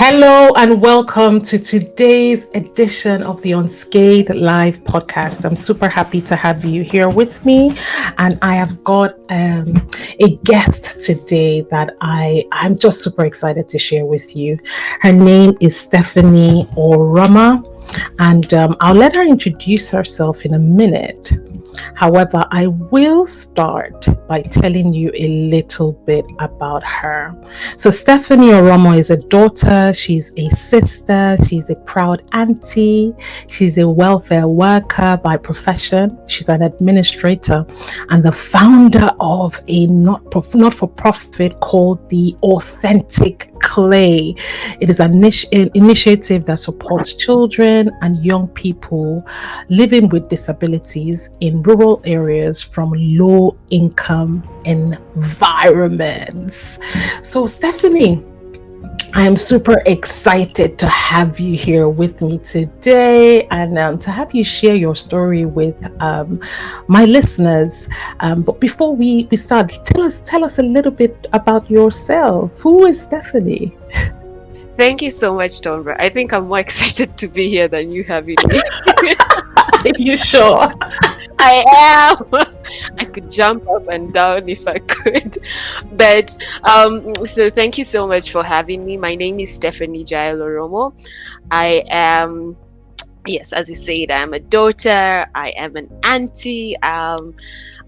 Hello and welcome to today's edition of the Unscathed Live podcast. I'm super happy to have you here with me, and I have got a guest today that I'm just super excited to share with you. Her name is Stephany Oromo, and I'll let her introduce herself in a minute. However, I will start by telling you a little bit about her. So, Stephany Oromo is a daughter, she's a sister, she's a proud auntie, she's a welfare worker by profession, she's an administrator, and the founder of a not for profit called the Authentic Clay. It is an initiative that supports children and young people living with disabilities in rural areas from low income environments. So, Stephany, I am super excited to have you here with me today and to have you share your story with my listeners. But before we start, tell us a little bit about yourself. Who is Stephany? Thank you so much, Tombra. I think I'm more excited to be here than you having me. Are you sure? I am. I could jump up and down if I could. But so thank you so much for having me. My name is Stephany Oromo. I am, yes, as you said, I am a daughter. I am an auntie.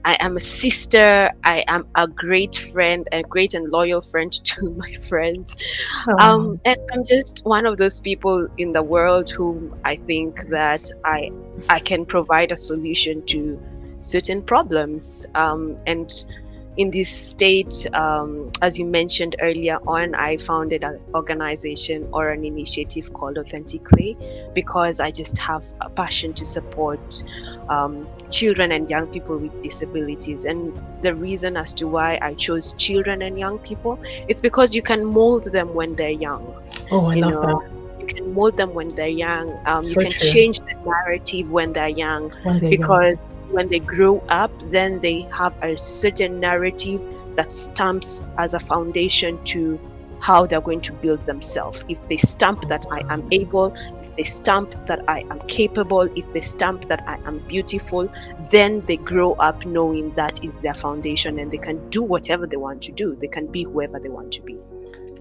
I am a sister. I am a great friend, a great and loyal friend to my friends. Oh, And I'm just one of those people in the world whom I think that I can provide a solution to certain problems. And in this state, as you mentioned earlier on, I founded an organization or an initiative called Authentically because I just have a passion to support children and young people with disabilities. And the reason as to why I chose children and young people, it's because you can mold them when they're young. oh, I You love know, that. you can mold them when they're young. You So can true. change the narrative when they're young, When they're young. because when they grow up, then they have a certain narrative that stamps as a foundation to how they're going to build themselves. If they stamp that I am able, if they stamp that I am capable, if they stamp that I am beautiful, then they grow up knowing that is their foundation and they can do whatever they want to do. They can be whoever they want to be.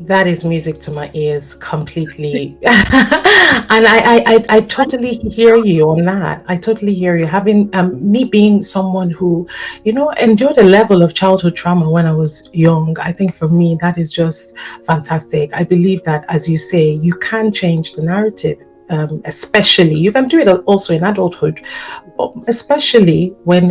That is music to my ears completely. And I totally hear you on that. I totally hear you. Having me being someone who, endured a level of childhood trauma when I was young, I think for me that is just fantastic. I believe that, as you say, you can change the narrative. Especially, you can do it also in adulthood, especially when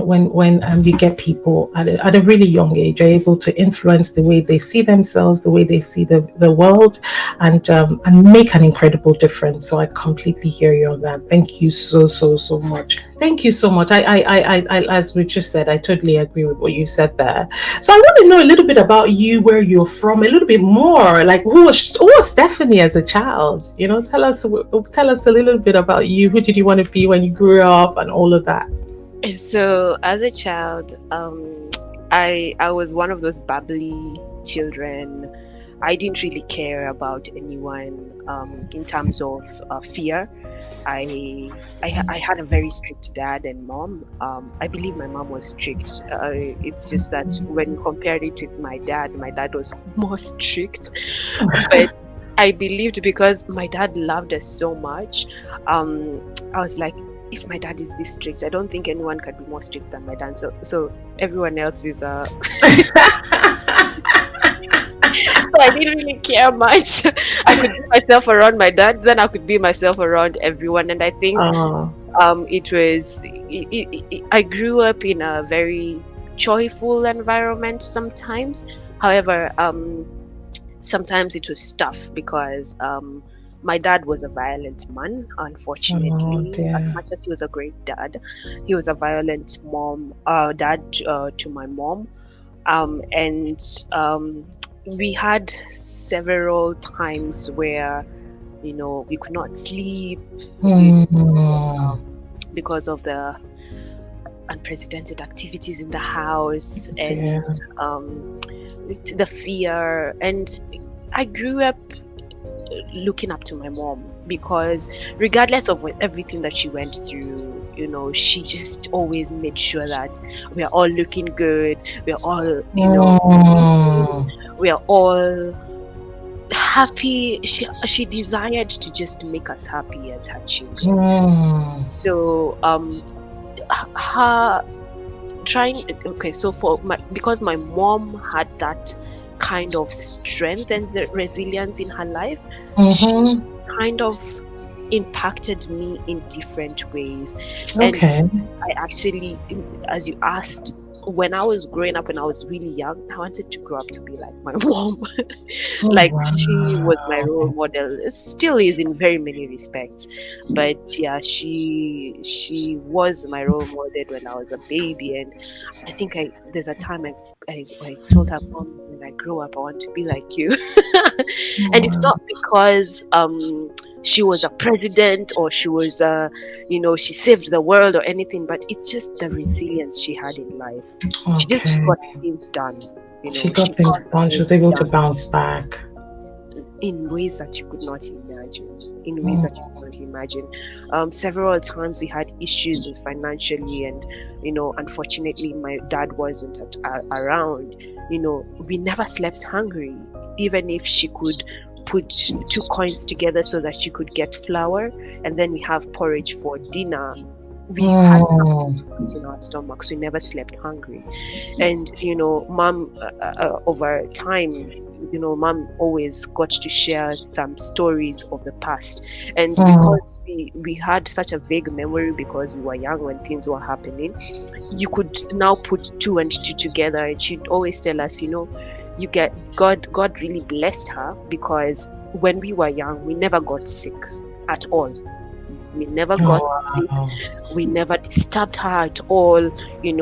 you get people at a really young age are able to influence the way they see themselves, the way they see the world, and make an incredible difference. So I completely hear you on that. Thank you so much. Thank you so much. I as we just said, I totally agree with what you said there. So I want to know a little bit about you, where you're from, a little bit more. Like who was Stephany as a child? Tell us a little bit about you. Who did you want to be when you grew up, and all of that? So as a child, I was one of those bubbly children. I didn't really care about anyone in terms of fear. I had a very strict dad and mom. I believe my mom was strict. It's just that when you compare it with my dad was more strict. But I believed, because my dad loved us so much. I was like, if my dad is this strict, I don't think anyone can be more strict than my dad. So everyone else is so I didn't really care much. I could be myself around my dad, then I could be myself around everyone. And I think Oh, I grew up in a very joyful environment sometimes. However, sometimes it was tough because my dad was a violent man, oh unfortunately. As dear. much as he was a great dad, he was a violent dad to my mom. And we had several times where, we could not sleep, Hmm. because of the unprecedented activities in the house and Dear. the fear. And I grew up looking up to my mom, because regardless of everything that she went through, she just always made sure that we are all looking good, we are all, Mm. we are all happy. She desired to just make us happy as her children. Mm. So her trying, okay, so because my mom had that kind of strength and the resilience in her life, she Mm-hmm. kind of impacted me in different ways. And Okay. I actually, as you asked, when I was growing up, when I was really young, I wanted to grow up to be like my mom. Oh, Like, she was my role wow. model, still is in very many respects. But yeah, she was my role model when I was a baby. And I think there's a time I told her, "Mom, when I grow up, I want to be like you." And it's not because she was a president, or she was she saved the world or anything, but it's just the resilience she had in life. She just Okay. got things done. She She got got things done. She things was able to done bounce back. in ways that you could not imagine. In ways Mm. that you could not imagine. Several times we had issues with financially, and unfortunately, my dad wasn't around. We never slept hungry, even if she could put 2 coins together so that she could get flour, and then we have porridge for dinner. We had Mm. in our stomachs. We never slept hungry. And mom, over time, mom always got to share some stories of the past. And Mm. because we had such a vague memory, because we were young when things were happening, you could now put two and two together. And she'd always tell us, you get God really blessed her, because when we were young, we never got sick at all. We never got Oh, sick. wow. We never disturbed her at all. We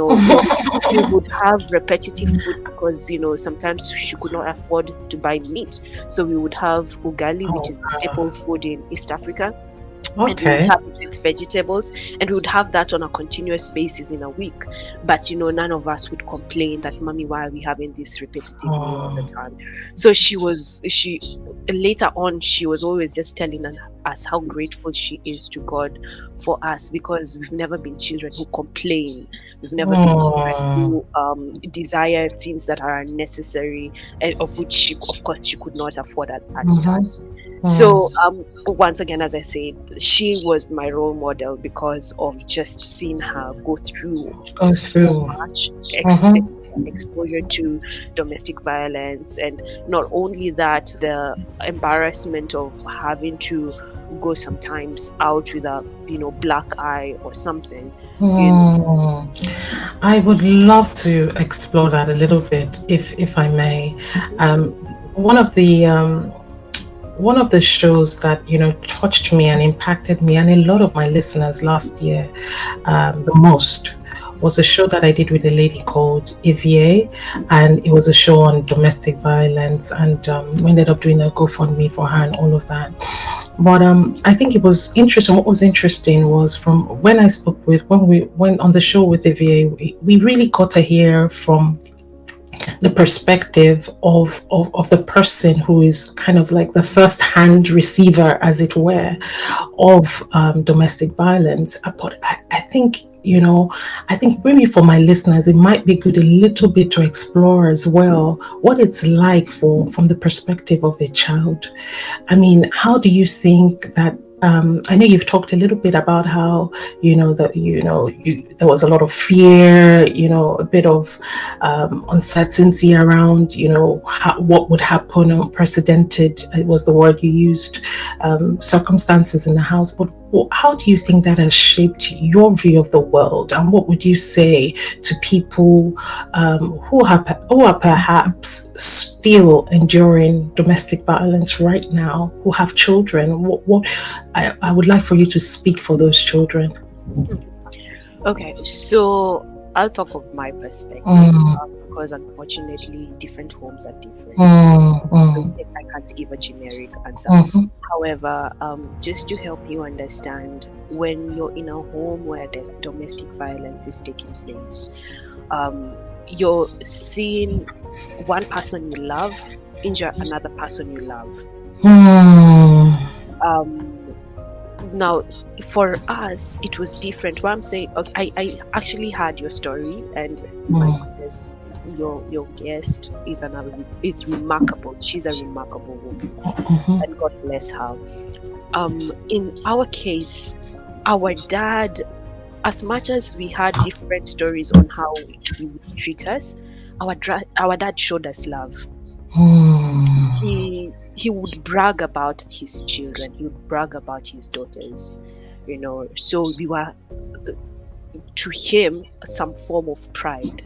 would have repetitive food, because sometimes she could not afford to buy meat, so we would have ugali, which Oh, is the staple food in East Africa, and we would okay. have it with vegetables, and we would have that on a continuous basis in a week. But none of us would complain that, "Mommy, why are we having this repetitive meal all the Oh. time?" So she later on, she was always just telling us how grateful she is to God for us, because we've never been children who complain. We've never been children Oh. who desire things that are unnecessary, and of which of course she could not afford at time. Mm-hmm. So once again, as I said, she was my role model because of just seeing her go through Go so through. much Mm-hmm. exposure to domestic violence, and not only that, the embarrassment of having to go sometimes out with a black eye or something. you know Mm. I would love to explore that a little bit, if I may. Um, one of the one of the shows that touched me and impacted me and a lot of my listeners last year, the most, was a show that I did with a lady called Evie, and it was a show on domestic violence, and we ended up doing a GoFundMe for her and all of that. But I think it was interesting. What was interesting was, from when I spoke with, when we went on the show with Evie, we really got to hear from the perspective of the person who is kind of like the first hand receiver, as it were, of domestic violence. But I think, I think maybe for my listeners, it might be good a little bit to explore as well what it's like from the perspective of a child. I mean, how do you think that? I know you've talked a little bit about how that there was a lot of fear, a bit of uncertainty around what would happen, unprecedented, it was the word you used, circumstances in the house. But how do you think that has shaped your view of the world, and what would you say to people who are perhaps still enduring domestic violence right now, who have children? What I would like for you to speak for those children. Okay, so I'll talk of my perspective, Mm, because unfortunately different homes are different. mm, So mm, I can't give a generic answer. mhm, However, just to help you understand, when you're in a home where the domestic violence is taking place, you're seeing one person you love injure another person you love. Now, for us, it was different. What I'm saying, okay, I actually had your story, and my goodness, your guest is remarkable. She's a remarkable woman, and God bless her. In our case, our dad, as much as we had different stories on how he would treat us, our dad showed us love. He would brag about his children. He would brag about his daughters. So we were, to him, some form of pride.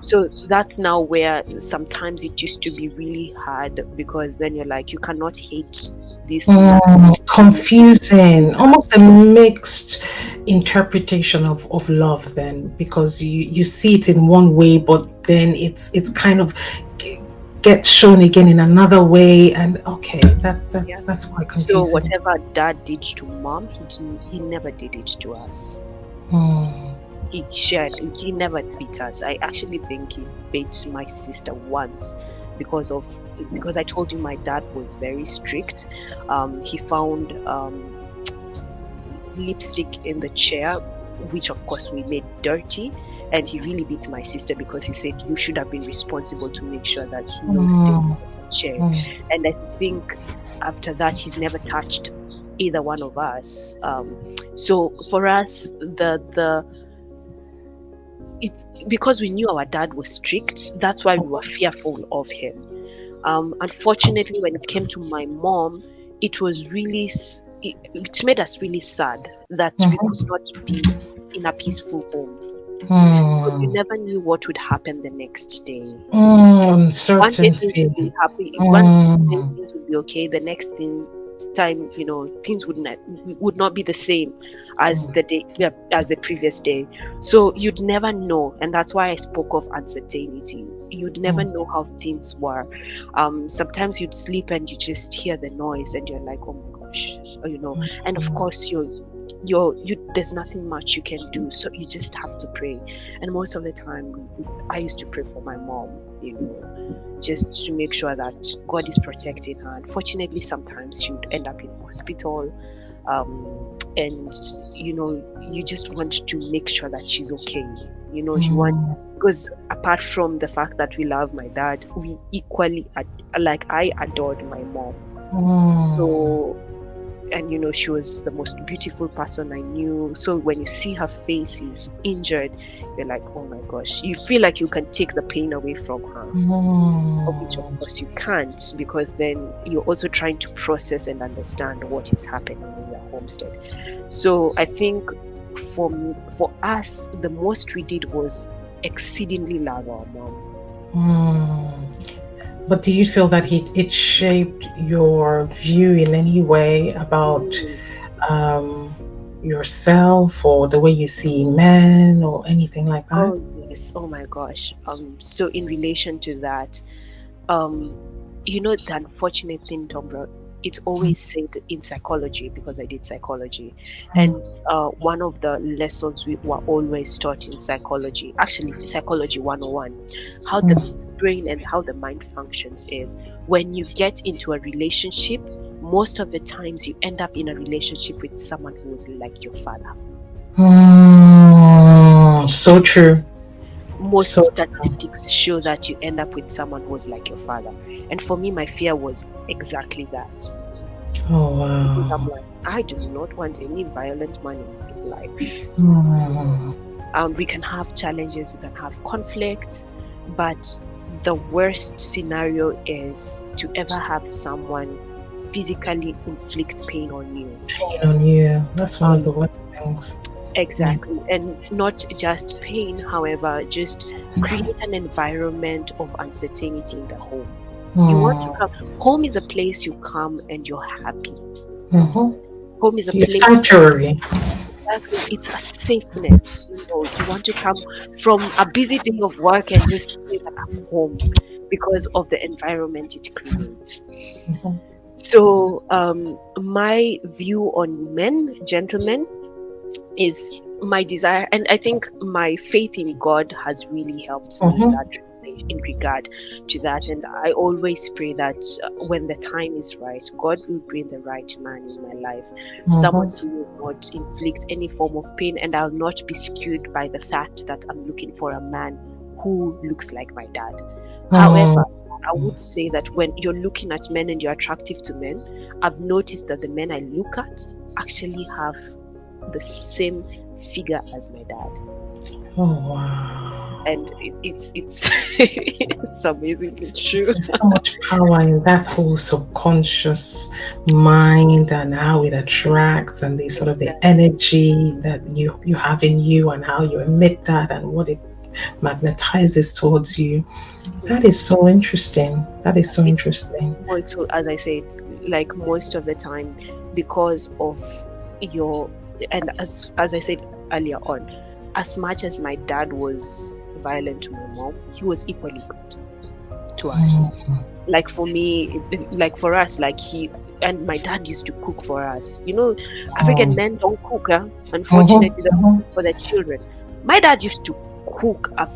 So that's now where sometimes it used to be really hard, because then you're like, you cannot hate this love. Confusing, almost a mixed interpretation of love then, because you see it in one way, but then it's kind of gets shown again in another way, and okay, that's quite So confusing. whatever dad did to mom, he never did it to us. He never beat us. I actually think he beat my sister once because I told you my dad was very strict. He found lipstick in the chair, which of course we made dirty, and he really beat my sister because he said, you should have been responsible to make sure that no things on the chair. And I think after that he's never touched either one of us. So for us, because we knew our dad was strict, that's why we were fearful of him. Unfortunately, when it came to my mom, it made us really sad that we could not be in a peaceful home. But you never knew what would happen the next day. One day things Uncertainty. would be happy. One day things would be okay. The next time, things would not be the same as the previous day. So you'd never know, and that's why I spoke of uncertainty. You'd never know how things were. Sometimes you'd sleep and you just hear the noise, and you're like, oh my gosh, and of course there's nothing much you can do, so you just have to pray. And most of the time I used to pray for my mom, just to make sure that God is protecting her. Unfortunately, sometimes she would end up in hospital, and you just want to make sure that she's okay. You want, because apart from the fact that we love my dad, we equally I adored my mom. So, and she was the most beautiful person I knew. So when you see her face is injured, you're like, oh my gosh, you feel like you can take the pain away from her, which of course you can't, because then you're also trying to process and understand what is happening in your homestead. So I think for us, the most we did was exceedingly love our mom. But do you feel that it shaped your view in any way about yourself, or the way you see men, or anything like that? Oh yes, oh my gosh. So in relation to that, the unfortunate thing, Tombra, it's always said in psychology, because I did psychology, and one of the lessons we were always taught in psychology, actually psychology 101, how the brain and how the mind functions is, when you get into a relationship, most of the times you end up in a relationship with someone who is like your father. So true. Most statistics show that you end up with someone who is like your father. And for me, my fear was exactly that. Oh wow. Because I'm like, I do not want any violent man in my life. We can have challenges, we can have conflicts, but the worst scenario is to ever have someone physically inflict pain on you. That's one of the worst things. Exactly. And not just pain, however, just create an environment of uncertainty in the home. You want to come. Home is a place you come and you're happy. Home is a place. Sanctuary. Exactly. It's a safe net. You want to come from a busy day of work and just feel that I'm home because of the environment it creates. So my view on men, gentlemen, is my desire, and I think my faith in God has really helped me in that in regard to that. And I always pray that when the time is right, God will bring the right man in my life, someone who will not inflict any form of pain, and I'll not be skewed by the fact that I'm looking for a man who looks like my dad. However, I would say that when you're looking at men and you're attractive to men, I've noticed that the men I look at actually have the same figure as my dad. Oh wow! And it's it's amazingly true. There's so much power in that whole subconscious mind and how it attracts, and the sort of the energy that you have in you, and how you emit that, and what it magnetizes towards you. That is so interesting. That is so interesting. Also, as I said, like most of the time, because of your, and as I said earlier on, as much as my dad was violent to my mom, he was equally good to us. Like for me, like for us, like he and my dad used to cook for us. You know, African men don't cook, unfortunately, they don't cook for their children. My dad used to cook a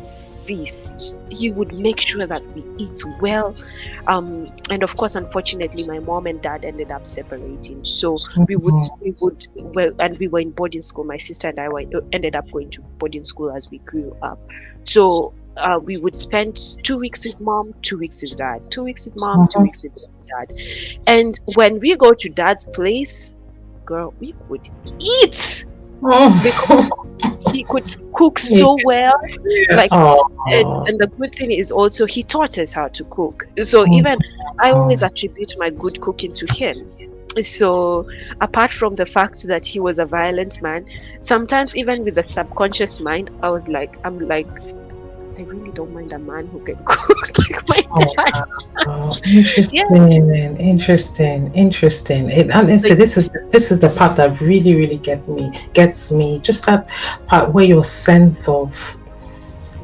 feast. He would make sure that we eat well. And of course, unfortunately, my mom and dad ended up separating. So we would well, and we were in boarding school. My sister and I ended up going to boarding school as we grew up. So we would spend 2 weeks with mom, 2 weeks with dad, 2 weeks with mom, 2 weeks with dad. And when we go to dad's place, girl, we could eat because he could cook so well. Like, and the good thing is also he taught us how to cook. So even I always attribute my good cooking to him. So apart from the fact that he was a violent man, sometimes even with the subconscious mind, I'm like, I really don't mind a man who can cook like my dad. Interesting. And so this is the part that really gets me. Just that part where your sense of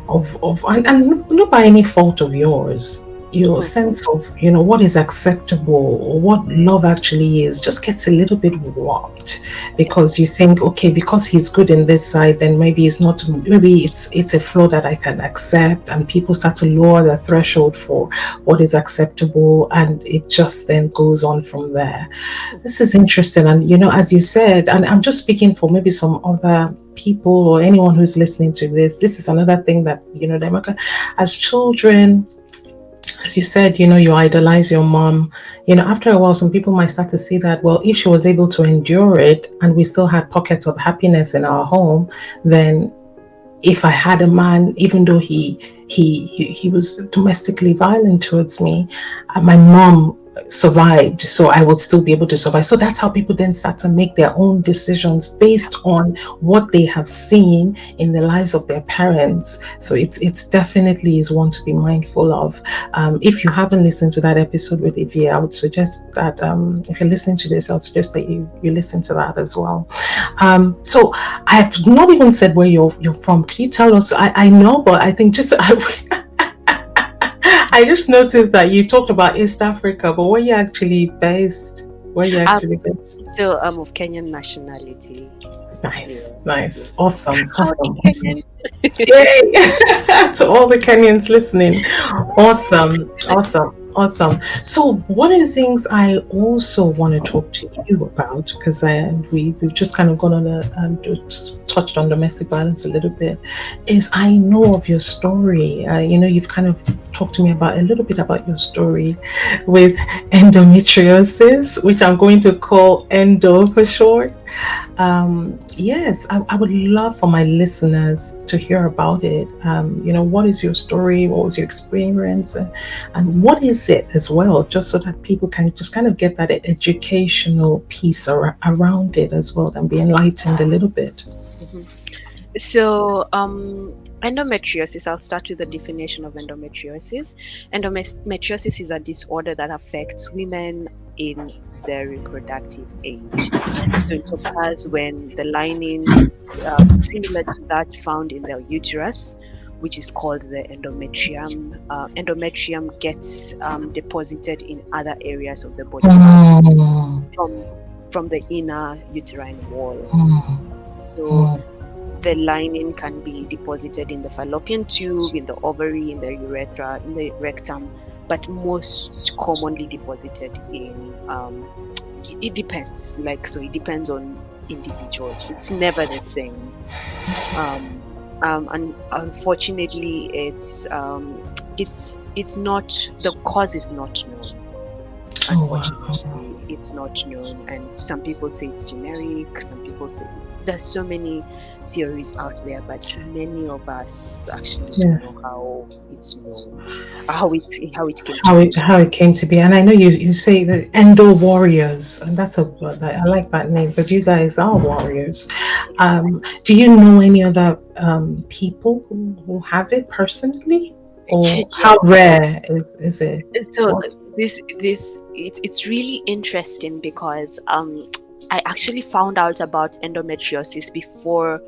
and not by any fault of yours, your sense of what is acceptable or what love actually is just gets a little bit warped, because you think, okay, because he's good in this side, then maybe it's a flaw that I can accept, and people start to lower the threshold for what is acceptable, and it just then goes on from there. This is interesting. And as you said, and I'm just speaking for maybe some other people or anyone who's listening to this is another thing that as children, as you said, you idolize your mom. After a while, some people might start to see that, well, if she was able to endure it and we still had pockets of happiness in our home, then if I had a man, even though he was domestically violent towards me, my mom survived, so I would still be able to survive. So that's how people then start to make their own decisions based on what they have seen in the lives of their parents. So it's definitely is one to be mindful of. If you haven't listened to that episode with Evie, I would suggest that if you're listening to this, I'll suggest that you listen to that as well. So I have not even said where you're from. Can you tell us? I know, but I think just I just noticed that you talked about East Africa, but where are you actually based? So I'm of Kenyan nationality. Nice. Awesome. Yay! To all the Kenyans listening. Awesome. So one of the things I also want to talk to you about, because we've just kind of gone on just touched on domestic violence a little bit, is I know of your story. You've kind of talked to me about a little bit about your story with endometriosis, which I'm going to call Endo for short. Yes, I would love for my listeners to hear about it. What is your story? What was your experience? And what is it as well, just so that people can just kind of get that educational piece around it as well and be enlightened a little bit. So, endometriosis, I'll start with the definition of endometriosis. Endometriosis is a disorder that affects women in their reproductive age. So it occurs when the lining, similar to that found in the uterus, which is called the endometrium gets deposited in other areas of the body from the inner uterine wall. So the lining can be deposited in the fallopian tube, in the ovary, in the urethra, in the rectum, but most commonly deposited in it depends. Like, so it depends on individuals. It's never the same. And unfortunately, it's not, the cause is not known. Oh, wow. Unfortunately, it's not known, and some people say it's generic. Some people say there's so many theories out there, but many of us actually don't know how it's known, how it came to be. How it came to be. And I know you say the Endo Warriors, and that's I like that name because you guys are warriors. Do you know any other people who have it personally, or how rare is it? So it's really interesting because I actually found out about endometriosis before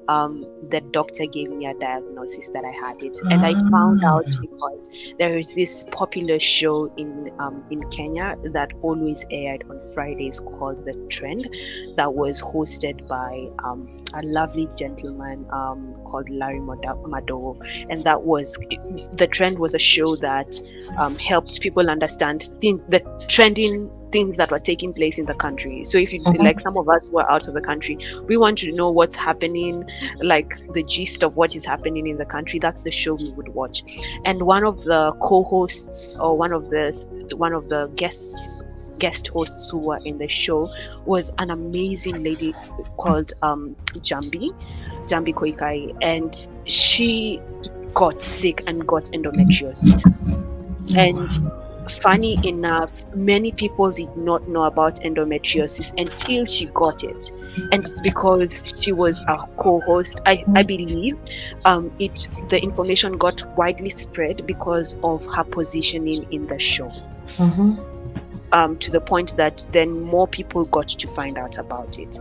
the doctor gave me a diagnosis that I had it. And I found out because there is this popular show in Kenya that always aired on Fridays called The Trend, that was hosted by a lovely gentleman called Larry Mado. And that was, The Trend was a show that helped people understand the trending things that were taking place in the country. So if you like, some of us who are out of the country, we want to know what's happening, like the gist of what is happening in the country. That's the show we would watch. And one of the co-hosts, or one of the guest hosts who were in the show, was an amazing lady called Jambi Koikai, and she got sick and got endometriosis. And funny enough, many people did not know about endometriosis until she got it. And it's because she was a co-host. I believe the information got widely spread because of her positioning in the show. To the point that then more people got to find out about it.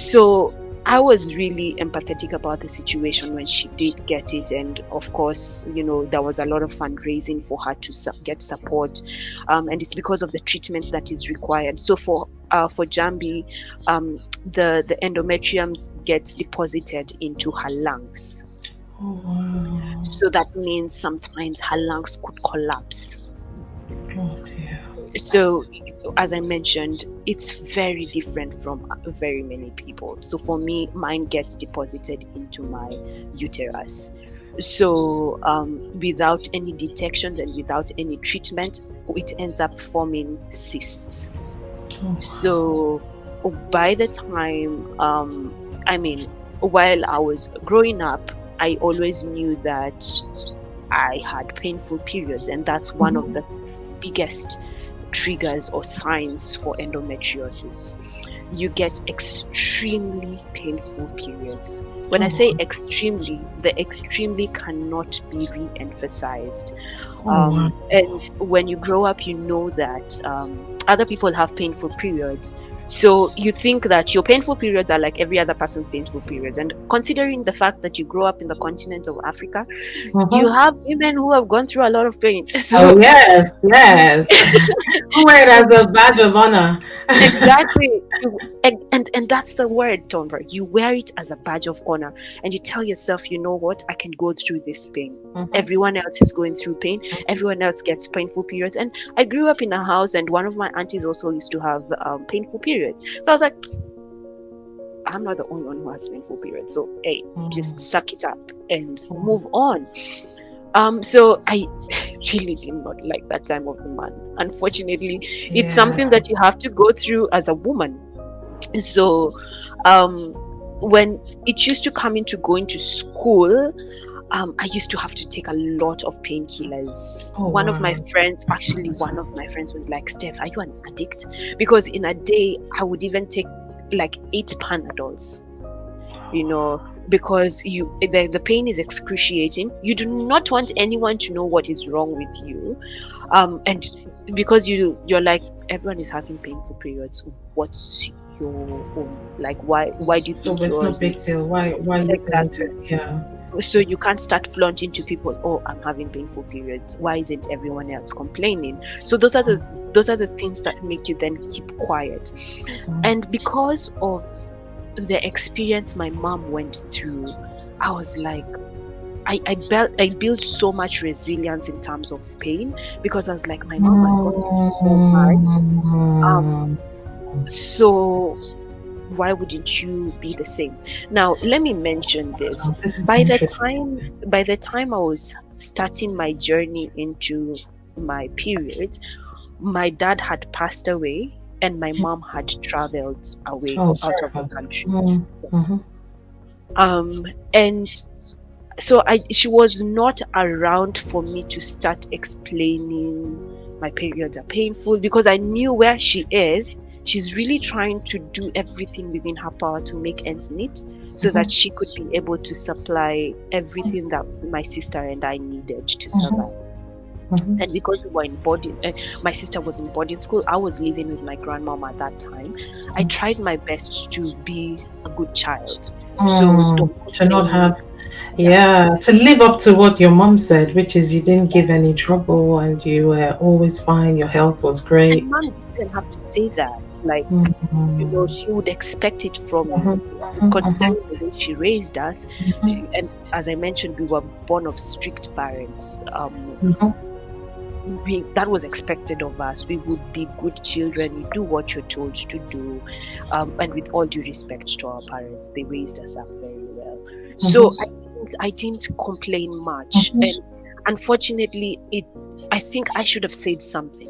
So I was really empathetic about the situation when she did get it, and of course, there was a lot of fundraising for her to get support, and it's because of the treatment that is required. So for Jambi, the endometrium gets deposited into her lungs. So that means sometimes her lungs could collapse. Oh dear. So, as I mentioned, it's very different from very many people. So for me, mine gets deposited into my uterus. So without any detections and without any treatment, it ends up forming cysts. So by the time, while I was growing up, I always knew that I had painful periods, and that's one of the biggest triggers or signs for endometriosis. You get extremely painful periods. When I say extremely, the extremely cannot be re-emphasized. And when you grow up, you know that other people have painful periods. So you think that your painful periods are like every other person's painful periods. And considering the fact that you grow up in the continent of Africa, you have women who have gone through a lot of pain. So, yes. Who wear it as a badge of honor. Exactly. And that's the word, Tomber. You wear it as a badge of honor, and you tell yourself, you know what, I can go through this pain. Everyone else is going through pain. Everyone else gets painful periods. And I grew up in a house, and one of my aunties also used to have painful periods. So I was like, I'm not the only one who has painful periods. So hey, just suck it up and move on. So I really did not like that time of the month. Unfortunately, it's something that you have to go through as a woman. So when it used to come into going to school, I used to have to take a lot of painkillers. One of my friends was like, Steph, are you an addict? Because in a day, I would even take like 8 Panadols, because the pain is excruciating. You do not want anyone to know what is wrong with you. And because you're like, everyone is having painful periods. What's your own? Like, why do you think so it's no big deal? Why exactly? Yeah. So you can't start flaunting to people, oh, I'm having painful periods. Why isn't everyone else complaining? So those are the things that make you then keep quiet. And because of the experience my mom went through, I was like, I built so much resilience in terms of pain, because I was like, my mom has gone through so much. Um, so why wouldn't you be the same? Now, let me mention this. This is By the interesting. time I was starting my journey into my period, my dad had passed away and my mom had traveled away Oh, out sorry of the about that. country. Mm-hmm. And so she was not around for me to start explaining my periods are painful, because I knew where she is. She's really trying to do everything within her power to make ends meet so that she could be able to supply everything that my sister and I needed to survive. And because we were in boarding, my sister was in boarding school. I was living with my grandmom at that time. I tried my best to be a good child. So don't To not complain. have, yeah, to live up to what your mom said, which is you didn't give any trouble and you were always fine, your health was And great. mom didn't even have to say that. Like, Mm-hmm. she would expect it from me, Mm-hmm. considering the way she raised us. And as I mentioned, we were born of strict parents. That was expected of us. We would be good children. You do what you're told to do, and with all due respect to our parents, they raised us up very well. So I didn't complain much, and unfortunately, I think I should have said something,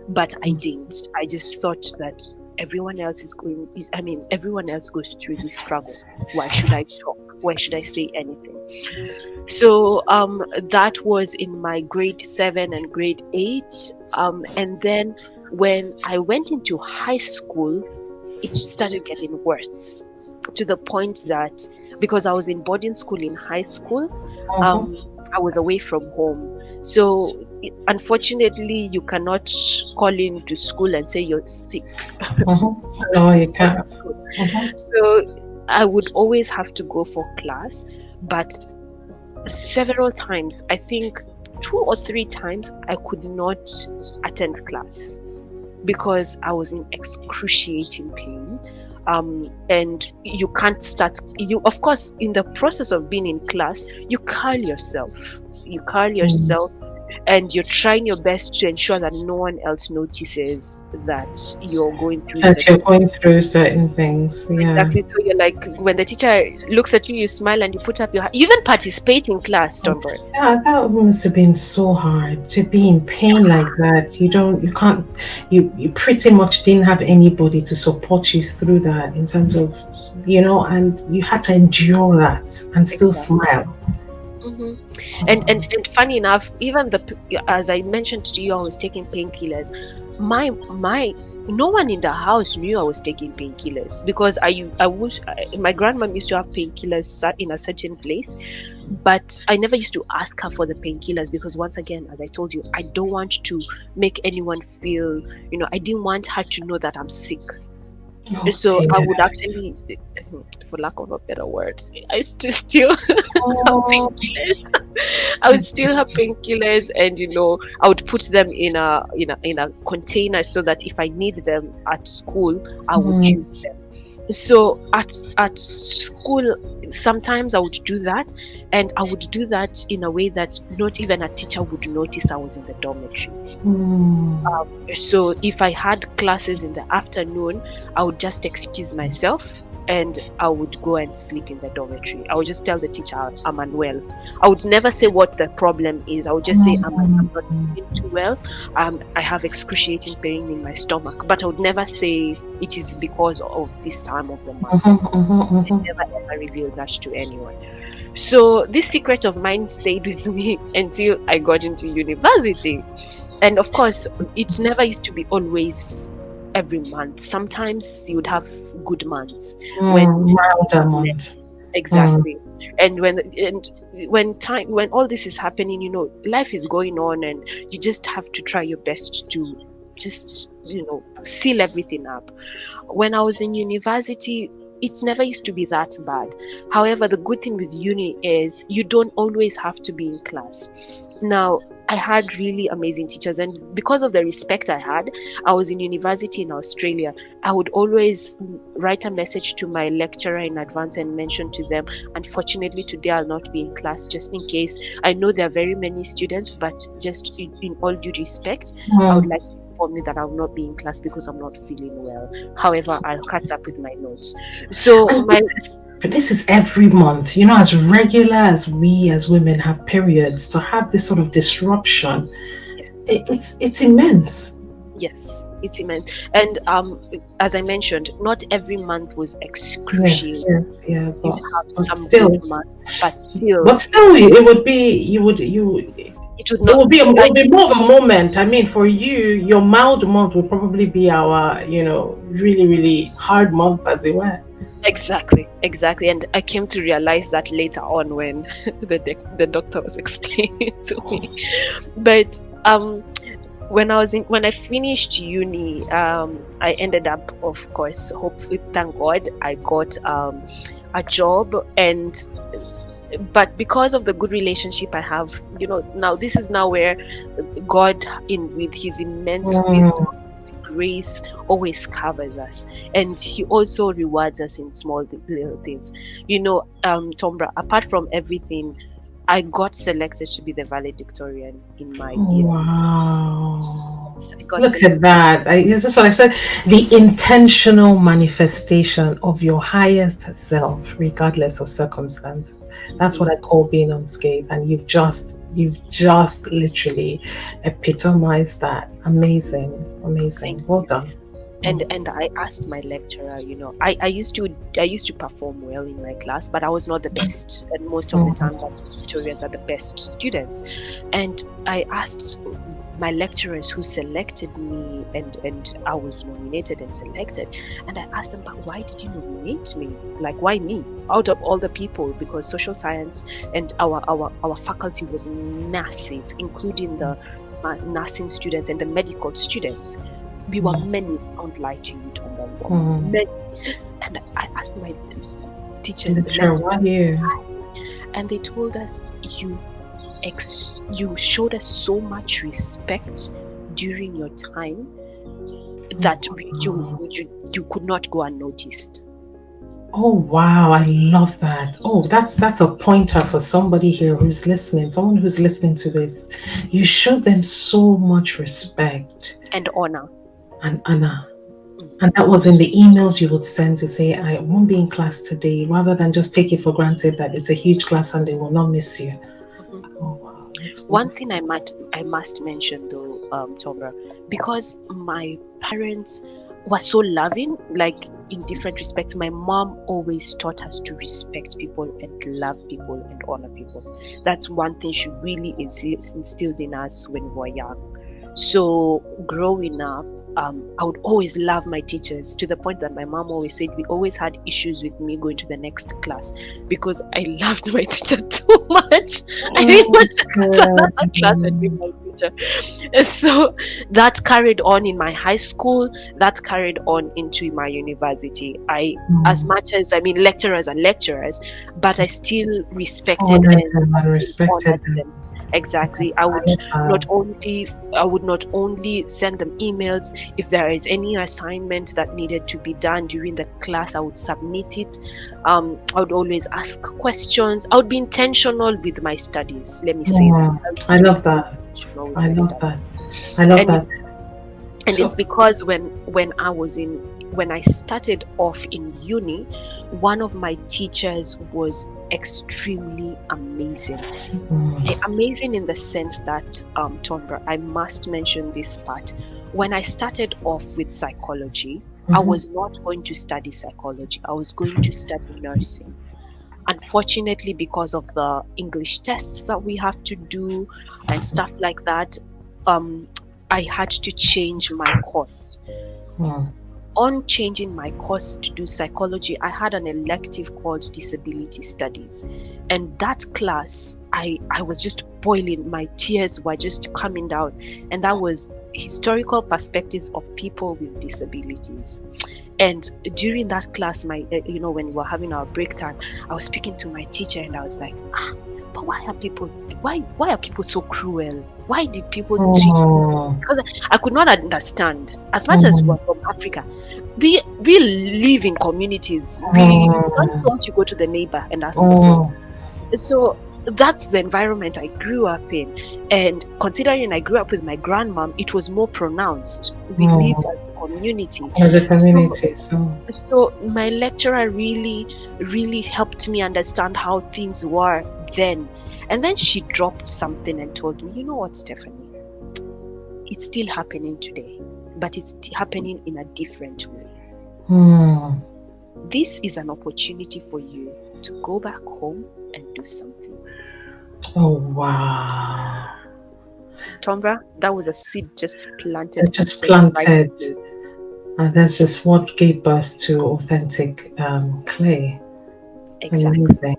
but I didn't. I just thought that everyone else everyone else goes through this struggle. Why should I talk? Why should I say anything? So that was in my grade 7 and grade 8. And then when I went into high school, it started getting worse, to the point that, because I was in boarding school in high school, I was away from home. So unfortunately, you cannot call in to school and say you're sick. No, you can't. So I would always have to go for class, but several times, I think 2 or 3 times, I could not attend class because I was in excruciating pain. And you can't start, of course, in the process of being in class, you curl yourself. And you're trying your best to ensure that no one else notices that you're going through That you're certain. going through certain things. Yeah. Exactly. So you're like, when the teacher looks at you, you smile and you put up your hand. You even participate in class, don't worry. Yeah, that must have been so hard to be in pain like that. You can't, you pretty much didn't have anybody to support you through that in terms of, and you had to endure that and still Exactly. smile. hmm And funny enough, even as I mentioned to you, I was taking painkillers. My no one in the house knew I was taking painkillers, because my grandmom used to have painkillers in a certain place, but I never used to ask her for the painkillers, because once again, as I told you, I don't want to make anyone feel, I didn't want her to know that I'm sick. Oh So I would dear. actually, for lack of a better word, I used to still have Oh. painkillers. I would still have painkillers, and I would put them in a container so that if I need them at school, I would use them. So at school, sometimes I would do that, and I would do that in a way that not even a teacher would notice I was in the dormitory. So if I had classes in the afternoon, I would just excuse myself and I would go and sleep in the dormitory. I would just tell the teacher I'm unwell. I would never say what the problem is. I would just say I'm not feeling too well. I have excruciating pain in my stomach, but I would never say it is because of this time of the month. I never ever revealed that to anyone. So this secret of mine stayed with me until I got into university. And of course, it never used to be always every month. Sometimes you would have good months when Milder month. less. Exactly. And when all this is happening, life is going on, and you just have to try your best to just seal everything up. When I was in university, it's never used to be that bad. However, the good thing with uni is you don't always have to be in class. Now, I had really amazing teachers, and because of the respect I had, I was in university in Australia. I would always write a message to my lecturer in advance and mention to them, unfortunately, today I'll not be in class, just in case. I know there are very many students, but just in all due respect, I would Mm. like to inform you that I will not be in class because I'm not feeling well. However, I'll catch up with my notes. So, And my this is every month, as regular as we as women have periods, to have this sort of disruption, yes. it's immense. Yes, it's immense. And as I mentioned, not every month was Yes, excruciating. yes, yeah, You'd have but some good still, months, but still, it would be you would you it would it not would be it like would be more of a moment. I mean, for you, your mild month would probably be our really really hard month, as it were. exactly, exactly. And I came to realize that later on when the doctor was explaining to me. But when I finished uni, I ended up, of course, hopefully, thank God, I got a job. And but because of the good relationship I have, now this is now where God, in with his immense wisdom, Mm. grace, always covers us, and he also rewards us in small little things. Tombra, apart from everything, I got selected to be the valedictorian in my Oh, year. wow. So I got Look at selected. that. That's what I said. The intentional manifestation of your highest self, regardless of circumstance. That's what Mhm. I call being unscathed. And you've just literally epitomized that. Amazing. Thank Amazing. Well done. and I asked my lecturer, I used to perform well in my class, but I was not the best. And most of the time, Mm. valedictorians are the best students. And I asked my lecturers who selected me, and I was nominated and selected. And I asked them, but why did you nominate me? Like, why me? Out of all the people, because social science and our faculty was massive, including the nursing students and the medical students. We were Mm. many, I won't lie to you, Tomba, we were Mm. many. And I asked my teachers, the Sure. Why lecturers, you? and they told us, you showed us so much respect during your time that you could not go unnoticed. Oh wow, I love that. Oh, that's a pointer for somebody here who's listening, someone who's listening to this. You show them so much respect And honor. and honor. Mhm, And that was in the emails you would send to say, I won't be in class today, rather than just take it for granted that it's a huge class and they will not miss you. mhm. Oh wow, that's One wonderful. thing I must mention though, Tomra, because my parents were so loving, like in different respects. My mom always taught us to respect people and love people and honor people. That's one thing she really instilled in us when we were young. So growing up, I would always love my teachers, to the point that my mom always said we always had issues with me going to the next class because I loved my teacher too much. I didn't want to go to another class and leave my teacher. So that carried on in my high school, that carried on into my university. As much as, I mean, lecturers are lecturers, but I still respected Honored and them and still respected honored them. them. Exactly. I would not only send them emails. If there is any assignment that needed to be done during the class, I would submit it. I would always ask questions. I would be intentional with my studies. Let me say that. I I used to be love very that. intentional with I my love that. studies. I love And that. it's So because when I started off in uni, one of my teachers was extremely amazing. Amazing in the sense that, Tombra, I must mention this part. When I started off with psychology, I was not going to study psychology. I was going to study nursing. Unfortunately, because of the English tests that we have to do and stuff like that, um, I had to change my course. mm. On changing my course to do psychology, I had an elective called disability studies. And that class, I was just boiling. My tears were just coming down. And that was historical perspectives of people with disabilities. And during that class, when we were having our break time, I was speaking to my teacher, and I was like, but why are people so cruel? Why did people treat people? Because I could not understand. As much as we're from Africa, we live in communities. You want salt, you go to the neighbor and ask for salt. So that's the environment I grew up in. And considering I grew up with my grandmom, it was more pronounced. We lived as a community. So my lecturer really, really helped me understand how things were then. And then she dropped something and told me, you know what, Stephany? It's still happening today, but it's happening in a different way. This is an opportunity for you to go back home and do something. Oh, wow. Tombra, that was a seed just planted. And that's just what gave birth to authentic clay. Exactly. Amazing.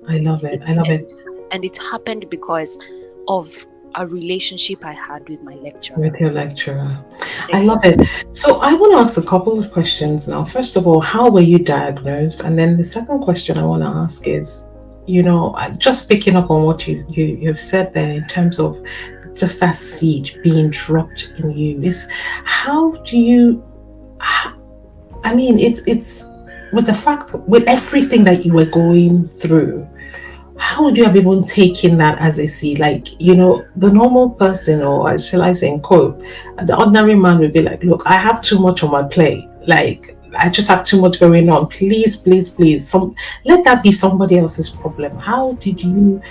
I love it. And it happened because of a relationship I had with my lecturer. With your lecturer. Exactly. I love it. So I want to ask a couple of questions now. First of all, how were you diagnosed? And then the second question I want to ask is, just picking up on what you've said there in terms of just that seed being dropped in you, is how do you, I mean, it's with the fact, with everything that you were going through, how would you have even taken that as a seed? Like, the normal person, or shall I say in quote, the ordinary man would be like, look, I have too much on my plate. Like, I just have too much going on. Please, let that be somebody else's problem. How did you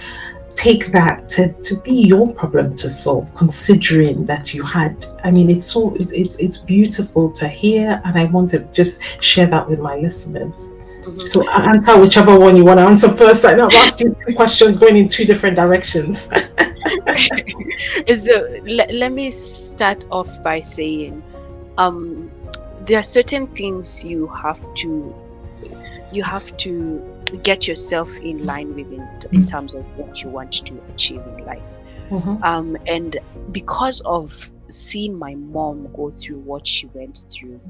take that to be your problem to solve, considering that you had, I mean, it's beautiful to hear, and I want to just share that with my listeners. So answer whichever one you want to answer first. I know I've asked you two questions going in two different directions. So let me start off by saying, there are certain things you have to get yourself in line with in terms of what you want to achieve in life. And because of seeing my mom go through what she went through,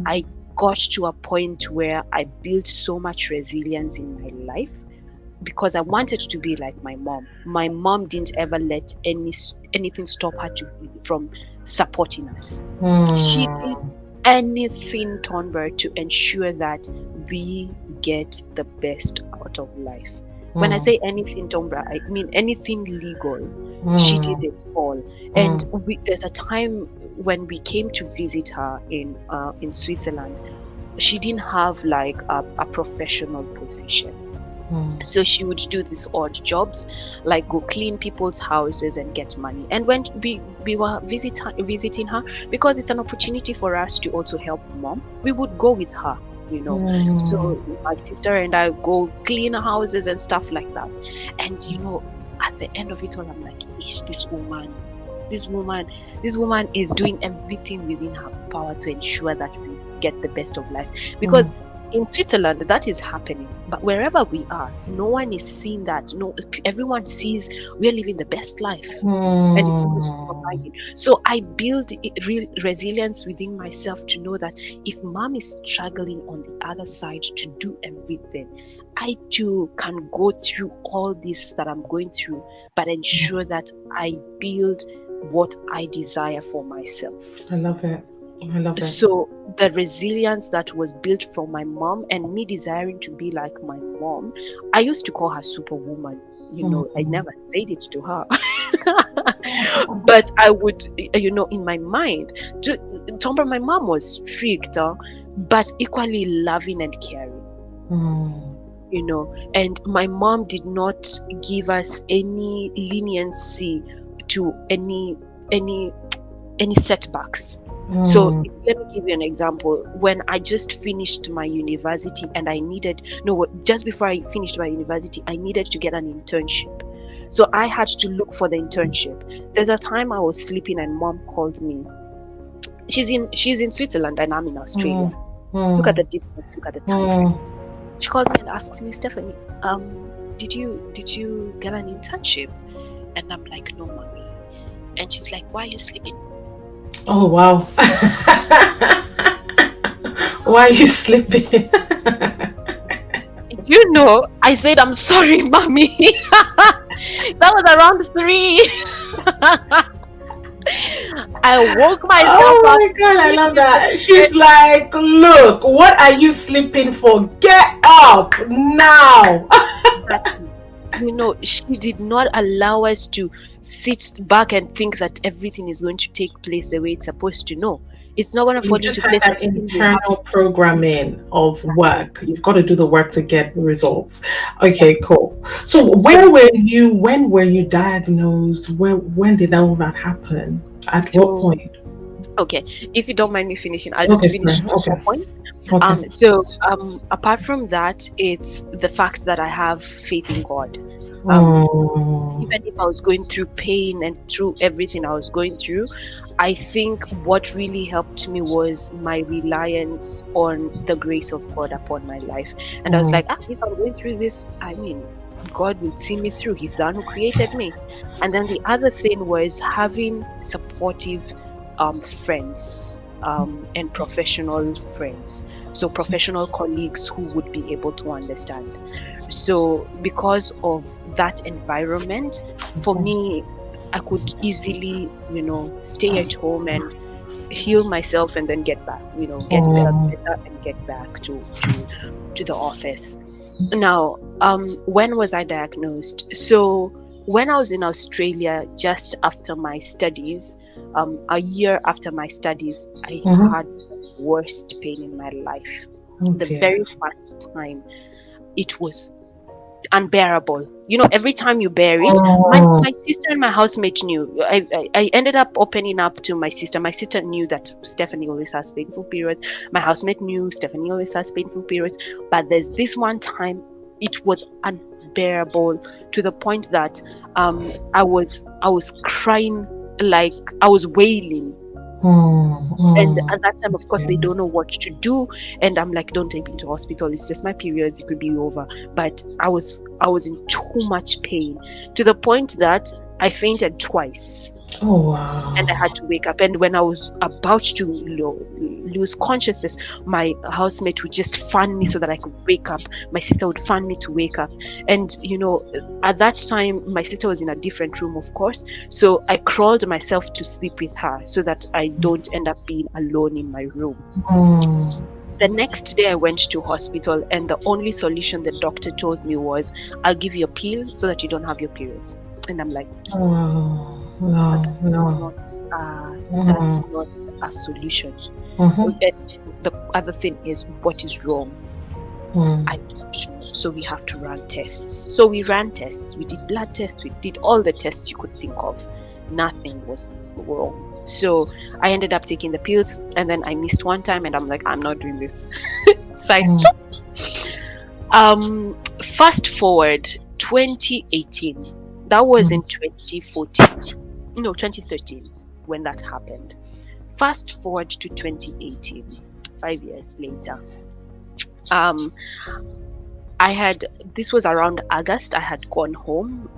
I got to a point where I built so much resilience in my life because I wanted to be like my mom. My mom didn't ever let anything stop her from supporting us. She did anything, Tonberg, to ensure that we get the best out of life. When I say anything, Tombra, I mean anything legal. She did it all. And there's a time when we came to visit her in Switzerland, she didn't have like a professional position. So she would do these odd jobs, like go clean people's houses and get money. And when we were visiting her, because it's an opportunity for us to also help mom, we would go with her. So my sister and I go clean houses and stuff like that. And at the end of it all, I'm like, this woman is doing everything within her power to ensure that we get the best of life. Because in Switzerland, that is happening. But wherever we are, no one is seeing that. No, everyone sees we're living the best life. And it's because she's providing. So I build real resilience within myself to know that if mom is struggling on the other side to do everything, I too can go through all this that I'm going through, but ensure that I build what I desire for myself. I love it. So the resilience that was built from my mom and me desiring to be like my mom, I used to call her superwoman. I never said it to her. But I would, in my mind, Tomba, my mom was strict, but equally loving and caring. And my mom did not give us any leniency to any setbacks. So let me give you an example. When I just finished my university and just before I finished my university, I needed to get an internship. So I had to look for the internship. There's a time I was sleeping and mom called me. She's in Switzerland and I'm in Australia. Look at the distance, look at the time frame. She calls me and asks me, Stephany, did you get an internship? And I'm like, no, mommy. And she's like, why are you sleeping? Oh, wow. Why are you sleeping? You know, I said, I'm sorry, mommy. That was around 3. I woke myself Oh up my God, I love in the that. bed. She's like, look, what are you sleeping for? Get up now. Exactly. You know, she did not allow us to sit back and think that everything is going to take place the way it's supposed to. No, it's not going So to you fall just into had place. that Everything will internal happen. programming of work. You've got to do the work to get the results. Yeah. Okay, cool. So So, when were you diagnosed? When did all that happen? At what so point? okay. If you don't mind me finishing, I'll Okay, just sorry. finish one Okay. more point. Okay. Apart from that, it's the fact that I have faith in God. Um, Oh. Even if I was going through pain and through everything I was going through, I think what really helped me was my reliance on the grace of God upon my life. And I was like, if I'm going through this, I mean, God will see me through. He's the one who created me. And then the other thing was having supportive friends. And professional friends, so professional colleagues who would be able to understand. So because of that environment, for me, I could easily, stay at home and heal myself and then get back, get Oh. better and get back to the office. Now, when was I diagnosed? So when I was in Australia, just after my studies, a year after my studies, I had the worst pain in my life. Oh The dear. very first time, it was unbearable. Every time you bear it, Oh. my sister and my housemate knew. I ended up opening up to my sister. My sister knew that Stephany always has painful periods. My housemate knew Stephany always has painful periods. But there's this one time, it was unbearable to the point that I was crying, like I was wailing. Oh. And Oh. at that time, of course, Yeah. they don't know what to do. And I'm like, don't take me to hospital. It's just my period. It could be over. But I was in too much pain to the point that I fainted twice. Oh And I had wow. to wake up. And when I was about to lose consciousness, my housemate would just fan me so that I could wake up. My sister would fan me to wake up. And, at that time, my sister was in a different room, of course. So I crawled myself to sleep with her so that I don't end up being alone in my room. Oh. The next day, I went to hospital, and the only solution the doctor told me was, I'll give you a pill so that you don't have your periods. And I'm like, Oh. but No. No. that's Oh. not a solution. Uh-huh. And the other thing is, what is wrong? Mm. I don't know. So we have to run tests. So we ran tests. We did blood tests. We did all the tests you could think of. Nothing was wrong. So I ended up taking the pills, and then I missed one time, and I'm like, I'm not doing this. So I Mm. stopped. Fast forward 2018. That was in 2014. No, 2013 when that happened. Fast forward to 2018, 5 years later. Um, this was around August. I had gone home.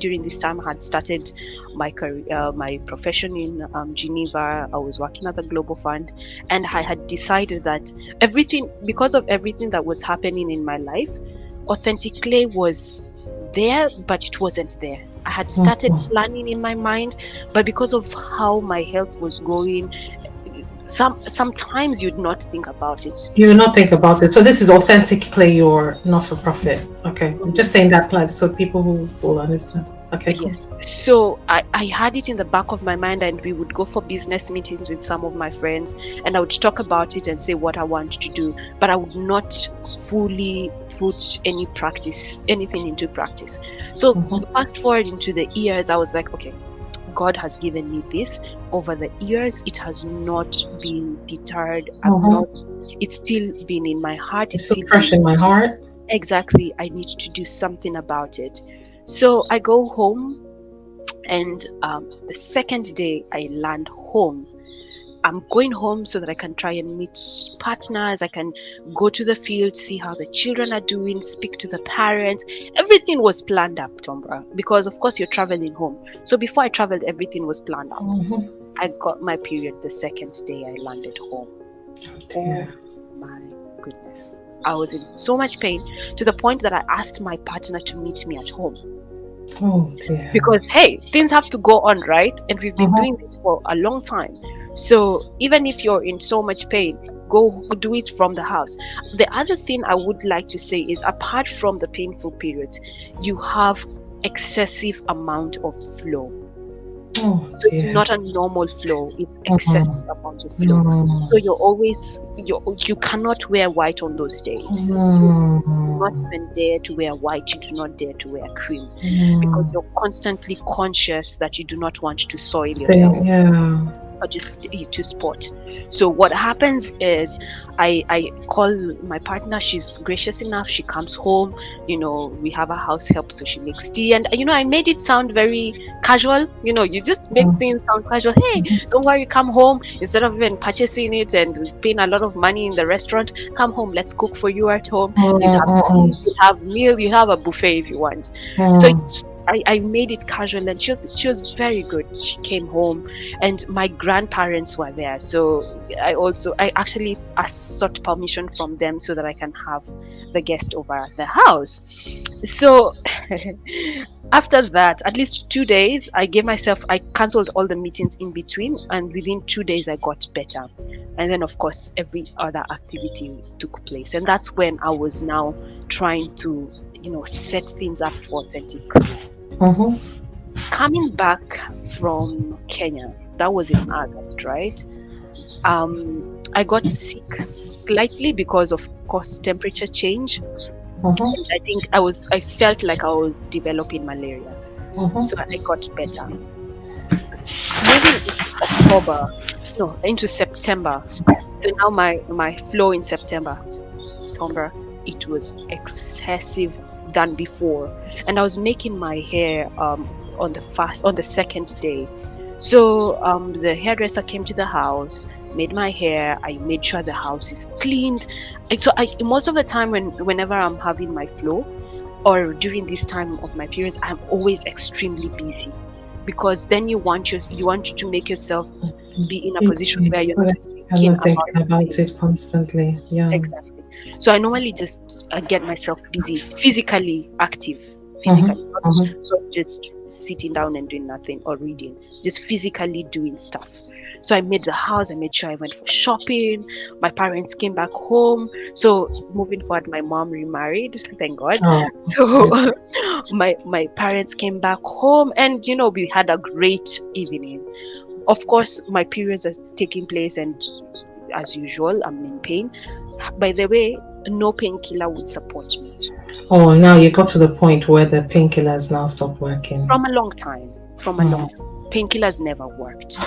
During this time, I had started my career, my profession in Geneva. I was working at the Global Fund, and I had decided that because of everything that was happening in my life, Authentic Clay was there, but it wasn't there. I had started planning in my mind, but because of how my health was going, sometimes you'd not think about it. You will not think about it. So this is Authentic Clay, your not for profit. Okay. I'm just saying that like so people who will understand. Okay, cool. Yes. So I had it in the back of my mind, and we would go for business meetings with some of my friends, and I would talk about it and say what I want to do, but I would not fully put anything into practice. So fast forward into the years, I was like, okay, God has given me this. Over the years, it has not been deterred. It's still been in my heart. It's It's so still fresh been in my heart. exactly. I need to do something about it. So I go home, and the second day I land home, I'm going home so that I can try and meet partners. I can go to the field, see how the children are doing, speak to the parents. Everything was planned up, Tombra, because of course you're traveling home. So before I traveled, everything was planned up. I got my period the second day I landed home. Oh my goodness. I was in so much pain to the point that I asked my partner to meet me at home. Oh dear. Because hey, things have to go on, right? And we've been doing this for a long time. So even if you're in so much pain, go do it from the house. The other thing I would like to say is, apart from the painful periods, you have excessive amount of flow. Oh It's dear. not a normal flow, it's excessive amount of flow. So you cannot wear white on those days. You do not even dare to wear white, you do not dare to wear cream, because you're constantly conscious that you do not want to soil yourself or just to spot. So what happens is I call my partner. She's gracious enough, she comes home, we have a house help, so she makes tea. And I made it sound very casual. You just make things sound casual. Hey, don't worry, come home. Instead of even purchasing it and paying a lot of money in the restaurant, come home, let's cook for you at home. You have tea, you have meal, you have a buffet if you want. So I made it casual, and she was very good. She came home, and my grandparents were there. So I actually sought permission from them so that I can have the guest over at the house. So after that, at least 2 days, I cancelled all the meetings in between, and within 2 days I got better. And then of course every other activity took place, and that's when I was now trying to set things up for authentic. Coming back from Kenya, that was in August, right? I got sick slightly because of course temperature change. And I think I felt like I was developing malaria. So I got better. Moving into September. So now my flow in September, it was excessive than before, and I was making my hair on the second day. So the hairdresser came to the house, made my hair. I made sure the house is cleaned. So most of the time whenever I'm having my flow or during this time of my periods, I'm always extremely busy, because then you want to make yourself be in a position where you're not thinking about it constantly. Yeah. Exactly. So I normally just get myself busy, physically active, not just sitting down and doing nothing or reading, just physically doing stuff. So I made the house, I made sure I went for shopping. My parents came back home. So moving forward, my mom remarried, thank God. So my parents came back home, and we had a great evening. Of course, my periods are taking place, and as usual, I'm in pain. By the way, no painkiller would support me. Oh, now you got to the point where the painkillers now stop working. From a long time. Painkillers never worked.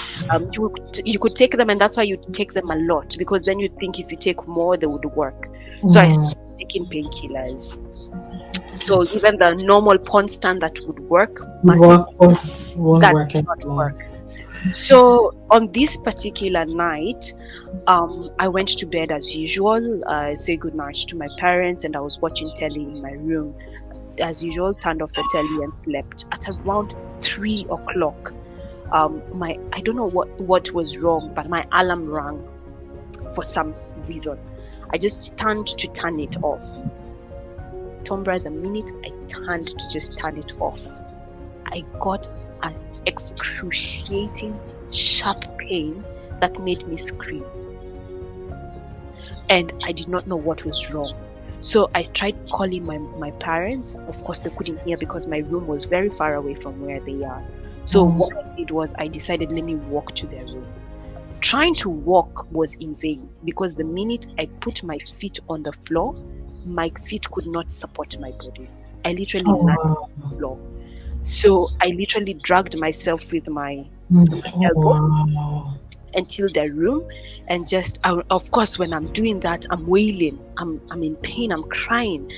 You could take them, and that's why you take them a lot, because then you think if you take more, they would work. So I started taking painkillers. So even the normal Ponstan that would work, that did not work. So on this particular night, I went to bed as usual. I say good night to my parents, and I was watching telly in my room. As usual, turned off the telly and slept. At around 3 o'clock, I don't know what was wrong, but my alarm rang for some reason. I just turned to turn it off. Tombra, the minute I turned to just turn it off, I got an excruciating sharp pain that made me scream, and I did not know what was wrong. So I tried calling my parents. Of course they couldn't hear because my room was very far away from where they are. So what I did was I decided, let me walk to their room. Trying to walk was in vain, because the minute I put my feet on the floor, my feet could not support my body. I literally landed on the floor. So I literally dragged myself with my elbows. until the room, and just of course when I'm doing that, I'm wailing, I'm in pain, I'm crying,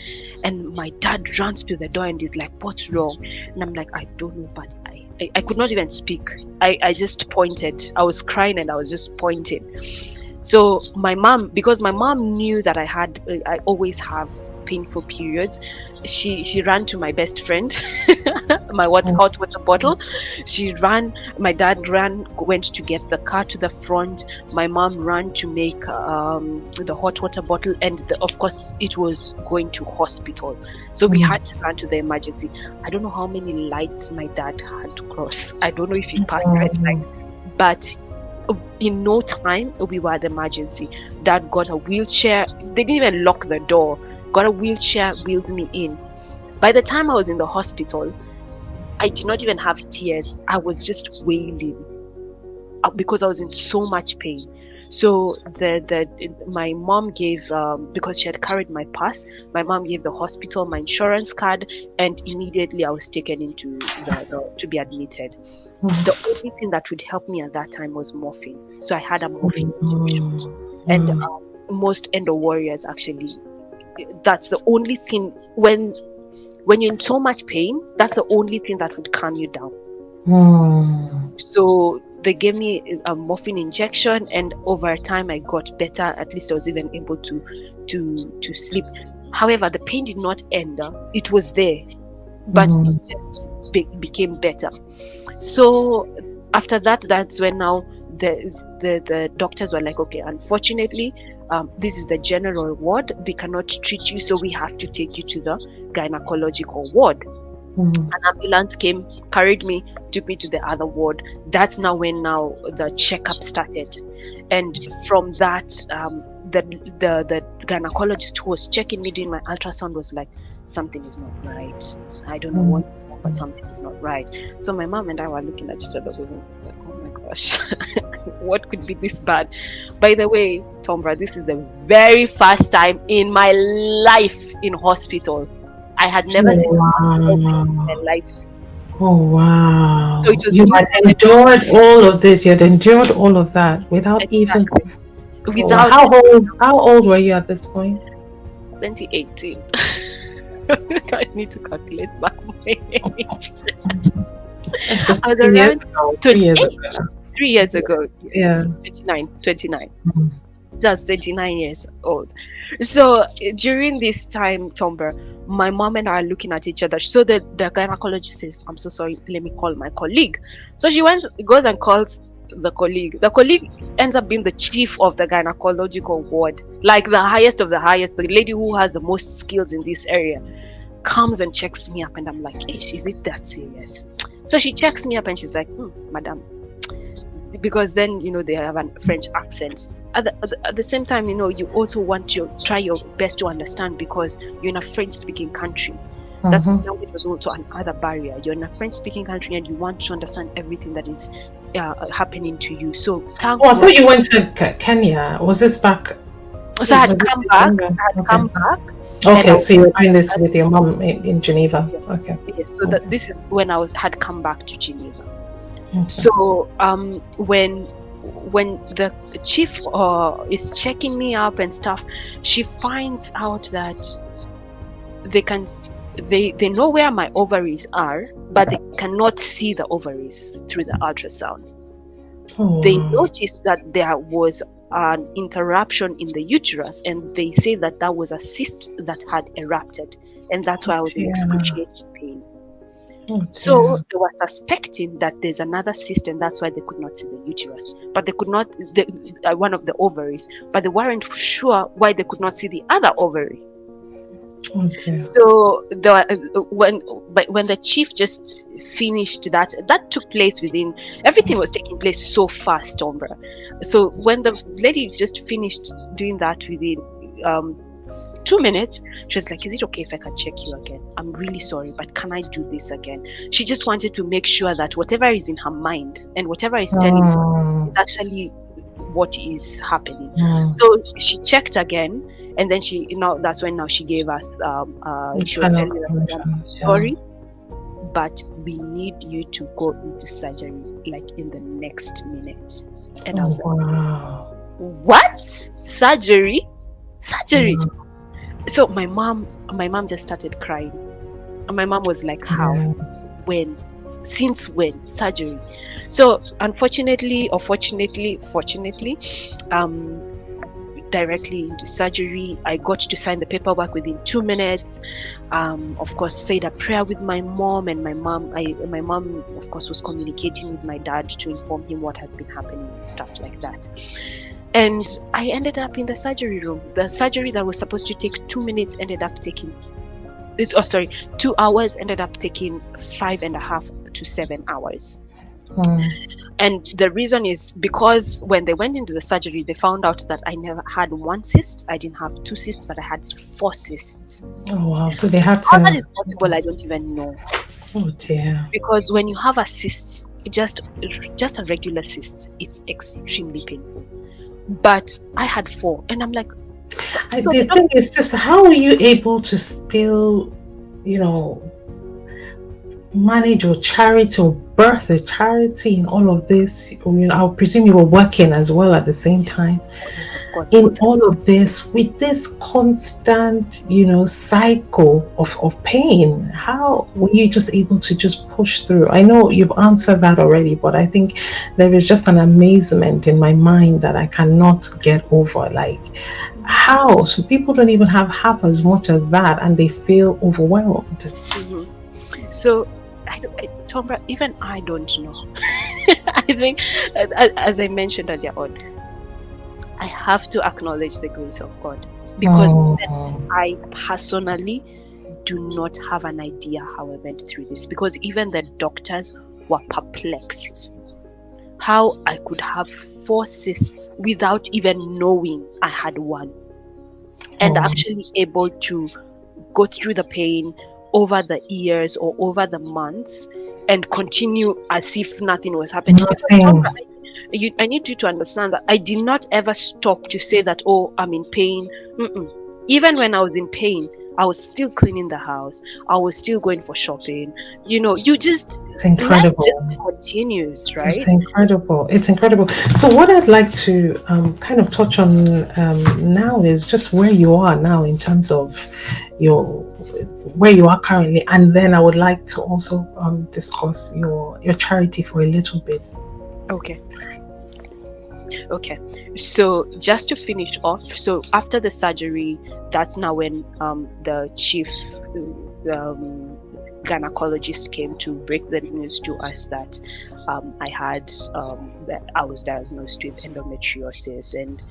and my dad runs to the door and is like, "What's wrong?" And I'm like, "I don't know," but I could not even speak. I just pointed. I was crying and I was just pointing. So my mom, because my mom knew that I always have painful periods, she ran to my best friend, my hot water bottle. She ran. My dad went to get the car to the front. My mom ran to make the hot water bottle, and of course it was going to hospital. So we had to run to the emergency. I don't know how many lights my dad had to cross. I don't know if he passed red lights, but in no time we were at the emergency. Dad got a wheelchair. They didn't even lock the door. Got a wheelchair, wheeled me in. By the time I was in the hospital, I did not even have tears. I was just wailing because I was in so much pain. So my mom gave, because she had carried my pass, my mom gave the hospital my insurance card, and immediately I was taken into to be admitted. The only thing that would help me at that time was morphine. So I had a morphine injection. And most Endo Warriors, actually, that's the only thing, when you're in so much pain, that's the only thing that would calm you down. So they gave me a morphine injection, and over time I got better. At least I was even able to sleep. However, the pain did not end. It was there, but it just became better. So after that, that's when now the doctors were like, okay, unfortunately, this is the general ward. We cannot treat you, so we have to take you to the gynecological ward. An ambulance came, carried me, took me to the other ward. That's now when the checkup started. And from that, the gynecologist who was checking me doing my ultrasound was like, something is not right. I don't know what, but something is not right. So my mom and I were looking at each other, like, oh my gosh, what could be this bad? By the way, Tombra, this is the very first time in my life in hospital. I had never been in hospital in my life. Oh wow! So it was You had endured all of this. You had endured all of that without even. Without. How old were you at this point? 2018. I need to calculate back my age. I was around 3 years ago. Yeah. 29. So I was 29 years old. So during this time, Tomber, my mom and I are looking at each other. So the gynecologist says, "I'm so sorry, let me call my colleague." So she goes and calls the colleague. The colleague ends up being the chief of the gynecological ward, like the highest of the highest, the lady who has the most skills in this area, comes and checks me up, and I'm like, "Hey, is it that serious?" So she checks me up and she's like, "Madam," because then they have a French accent. At the same time, you also want to try your best to understand, because you're in a French-speaking country. That's language was also another barrier. You're in a French-speaking country and you want to understand everything that is happening to you. So I thought you went to Kenya. Was this back? So I had come back. Okay, so you were doing this with your mom in Geneva. Yes. Okay. Yes. So this is when I had come back to Geneva. Okay. So when the chief is checking me up and stuff, she finds out that they know where my ovaries are, but they cannot see the ovaries through the ultrasound. They noticed that there was an interruption in the uterus, and they say that was a cyst that had erupted, and that's why I was in excruciating pain. So they were suspecting that there's another cyst, and that's why they could not see the uterus, but they could not one of the ovaries, but they weren't sure why they could not see the other ovary. Okay. So when the chief just finished that took place within, everything was taking place so fast, Tombra. So when the lady just finished doing that within 2 minutes, she was like, "Is it okay if I can check you again? I'm really sorry, but can I do this again?" She just wanted to make sure that whatever is in her mind and whatever is telling her is actually what is happening. So she checked again, and then that's when she gave us she was telling us, "Sorry, but we need you to go into surgery like in the next minute. And I Oh, was like, wow. what? Surgery? Wow. So my mom just started crying. And my mom was like, how? Yeah. When? Since when? Surgery. So unfortunately or fortunately, directly into surgery. I got to sign the paperwork within 2 minutes. Of course, said a prayer with my mom, and my mom, of course, was communicating with my dad to inform him what has been happening and stuff like that. And I ended up in the surgery room. The surgery that was supposed to take 2 minutes ended up taking 2 hours, ended up taking 5.5 to 7 hours. And the reason is because when they went into the surgery, they found out that I never had 1 cyst. I didn't have 2 cysts, but I had 4 cysts. Oh, wow. So they had How that to. is possible, I don't even know. Oh, dear. Because when you have a cyst, just a regular cyst, it's extremely painful. But I had 4, and I'm like, The thing is just, how are you able to still, manage your charity or birth a charity in all of this? I presume you were working as well at the same time. In all of this, with this constant, cycle of pain, how were you just able to just push through? I know you've answered that already, but I think there is just an amazement in my mind that I cannot get over. Like, how? So people don't even have half as much as that, and they feel overwhelmed. So, Tombra, even I don't know. I think, as I mentioned earlier on, I have to acknowledge the grace of God, because I personally do not have an idea how I went through this, because even the doctors were perplexed how I could have 4 cysts without even knowing I had 1, and actually able to go through the pain over the years or over the months and continue as if nothing was happening. I need you to understand that I did not ever stop to say that, oh, I'm in pain. Even when I was in pain, I was still cleaning the house. I was still going for shopping. It's incredible. Life just continues, right? It's incredible. So what I'd like to kind of touch on now is just where you are now in terms of where you are currently, and then I would like to also discuss your charity for a little bit. Okay. So just to finish off, so after the surgery, that's now when the chief gynecologist came to break the news to us that I was diagnosed with endometriosis, and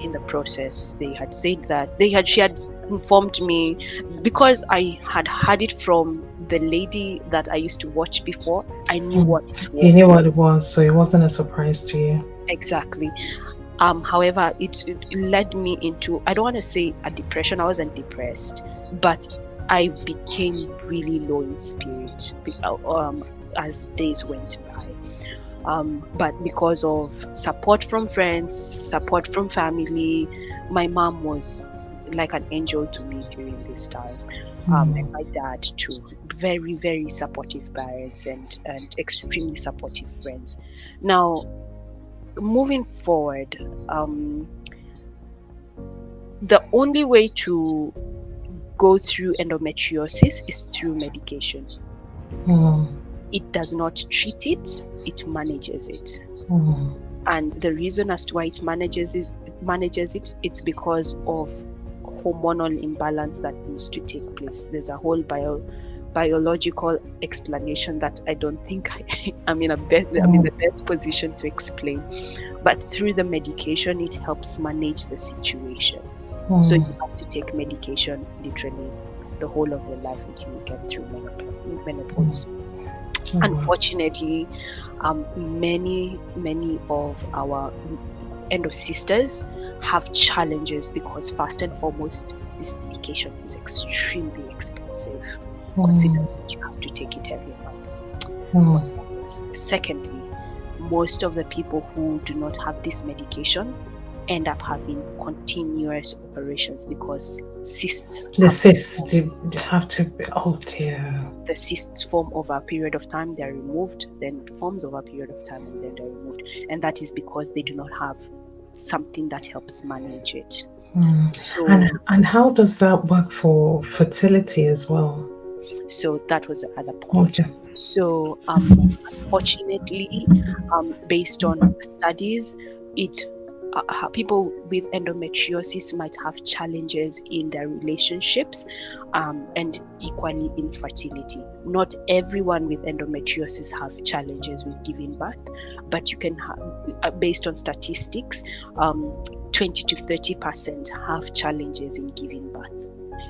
in the process they had said that she had informed me, because I had heard it from the lady that I used to watch before. I knew what it was. You knew what it was, so it wasn't a surprise to you. Exactly. However, it led me into, I don't want to say a depression. I wasn't depressed, but I became really low in spirit as days went by. But because of support from friends, support from family, my mom was like an angel to me during this time. And my dad too. Very, very supportive parents and extremely supportive friends. Now, moving forward, the only way to go through endometriosis is through medication. It does not treat it, it manages it. And the reason as to why it manages it, it's because of hormonal imbalance that needs to take place. There's a whole biological explanation that I don't think I'm in the best position to explain. But through the medication, it helps manage the situation. So you have to take medication literally the whole of your life until you get through menopause. Unfortunately, many of our endo sisters have challenges because, first and foremost, this medication is extremely expensive, considering that you have to take it every month. Secondly, most of the people who do not have this medication end up having continuous operations because cysts The have to cysts have to be, oh dear. the cysts form over a period of time, they're removed, then it forms over a period of time, and then they're removed. And that is because they do not have something that helps manage it. So, And how does that work for fertility as well? so that was the other point. Okay. So, unfortunately, based on studies, it people with endometriosis might have challenges in their relationships, and equally in fertility. Not everyone with endometriosis have challenges with giving birth, but you can have, based on statistics, 20 to 30% have challenges in giving birth.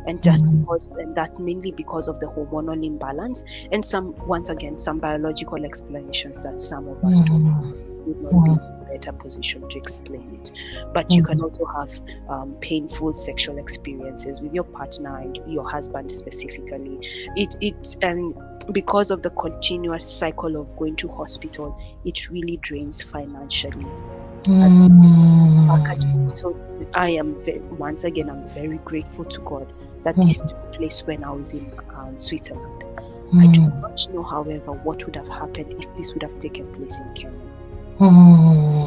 And just because, and that's mainly because of the hormonal imbalance, and once again, some biological explanations that some of us would not be in a better position to explain it. But you can also have painful sexual experiences with your partner and your husband specifically. And because of the continuous cycle of going to hospital, it really drains financially. So I am once again, I'm very grateful to God that this took place when I was in Switzerland. I do not know, however, what would have happened if this would have taken place in Kenya.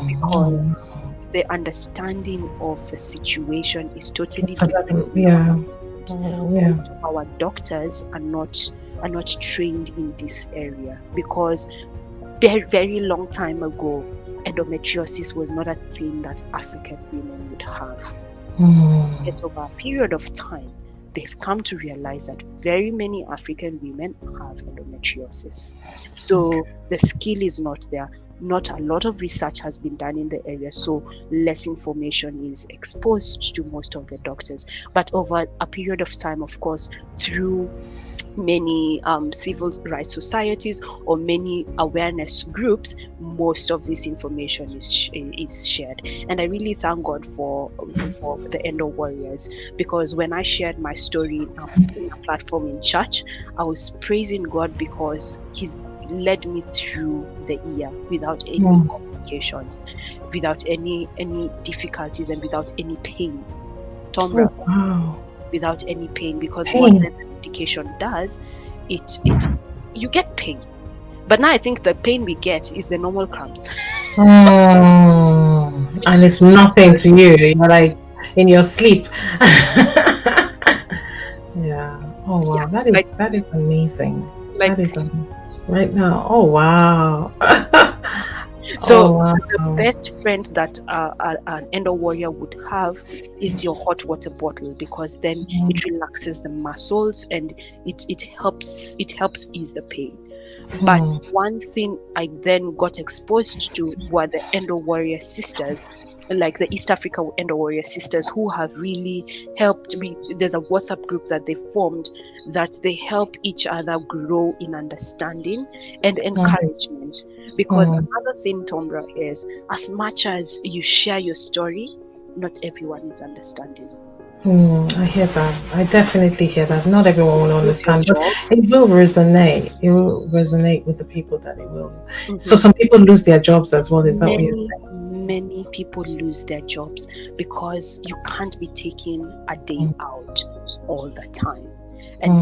Because the understanding of the situation is totally different. Most of our doctors are not trained in this area, because very, very long time ago, endometriosis was not a thing that African women would have. Yet over a period of time, they've come to realize that very many African women have endometriosis. So the skill is not there. Not a lot of research has been done in the area, so less information is exposed to most of the doctors. But over a period of time, of course, through many civil rights societies or many awareness groups, most of this information is shared. And I really thank God for the Endo Warriors, because when I shared my story in a platform in church, I was praising God because He's led me through the year without any complications, without any difficulties, and without any pain. Tombra, without any pain, because what the medication does, it you get pain, but now I think the pain we get is the normal cramps. And it's nothing to you. You're like in your sleep. Yeah. Oh wow, that is amazing. That is right now. Oh wow. So the best friend that an Endo Warrior would have is your hot water bottle, because then it relaxes the muscles and it helps ease the pain. But one thing I then got exposed to were the Endo Warrior sisters, like the East Africa Endo Warrior sisters, who have really helped me. There's a WhatsApp group that they formed that they help each other grow in understanding and encouragement. Because another thing, Tombra, is as much as you share your story, not everyone is understanding. I hear that. I definitely hear that. Not everyone will understand, but it will resonate. It will resonate with the people that it will. So some people lose their jobs as well. Is that what you're saying? Many people lose their jobs because you can't be taking a day out all the time. And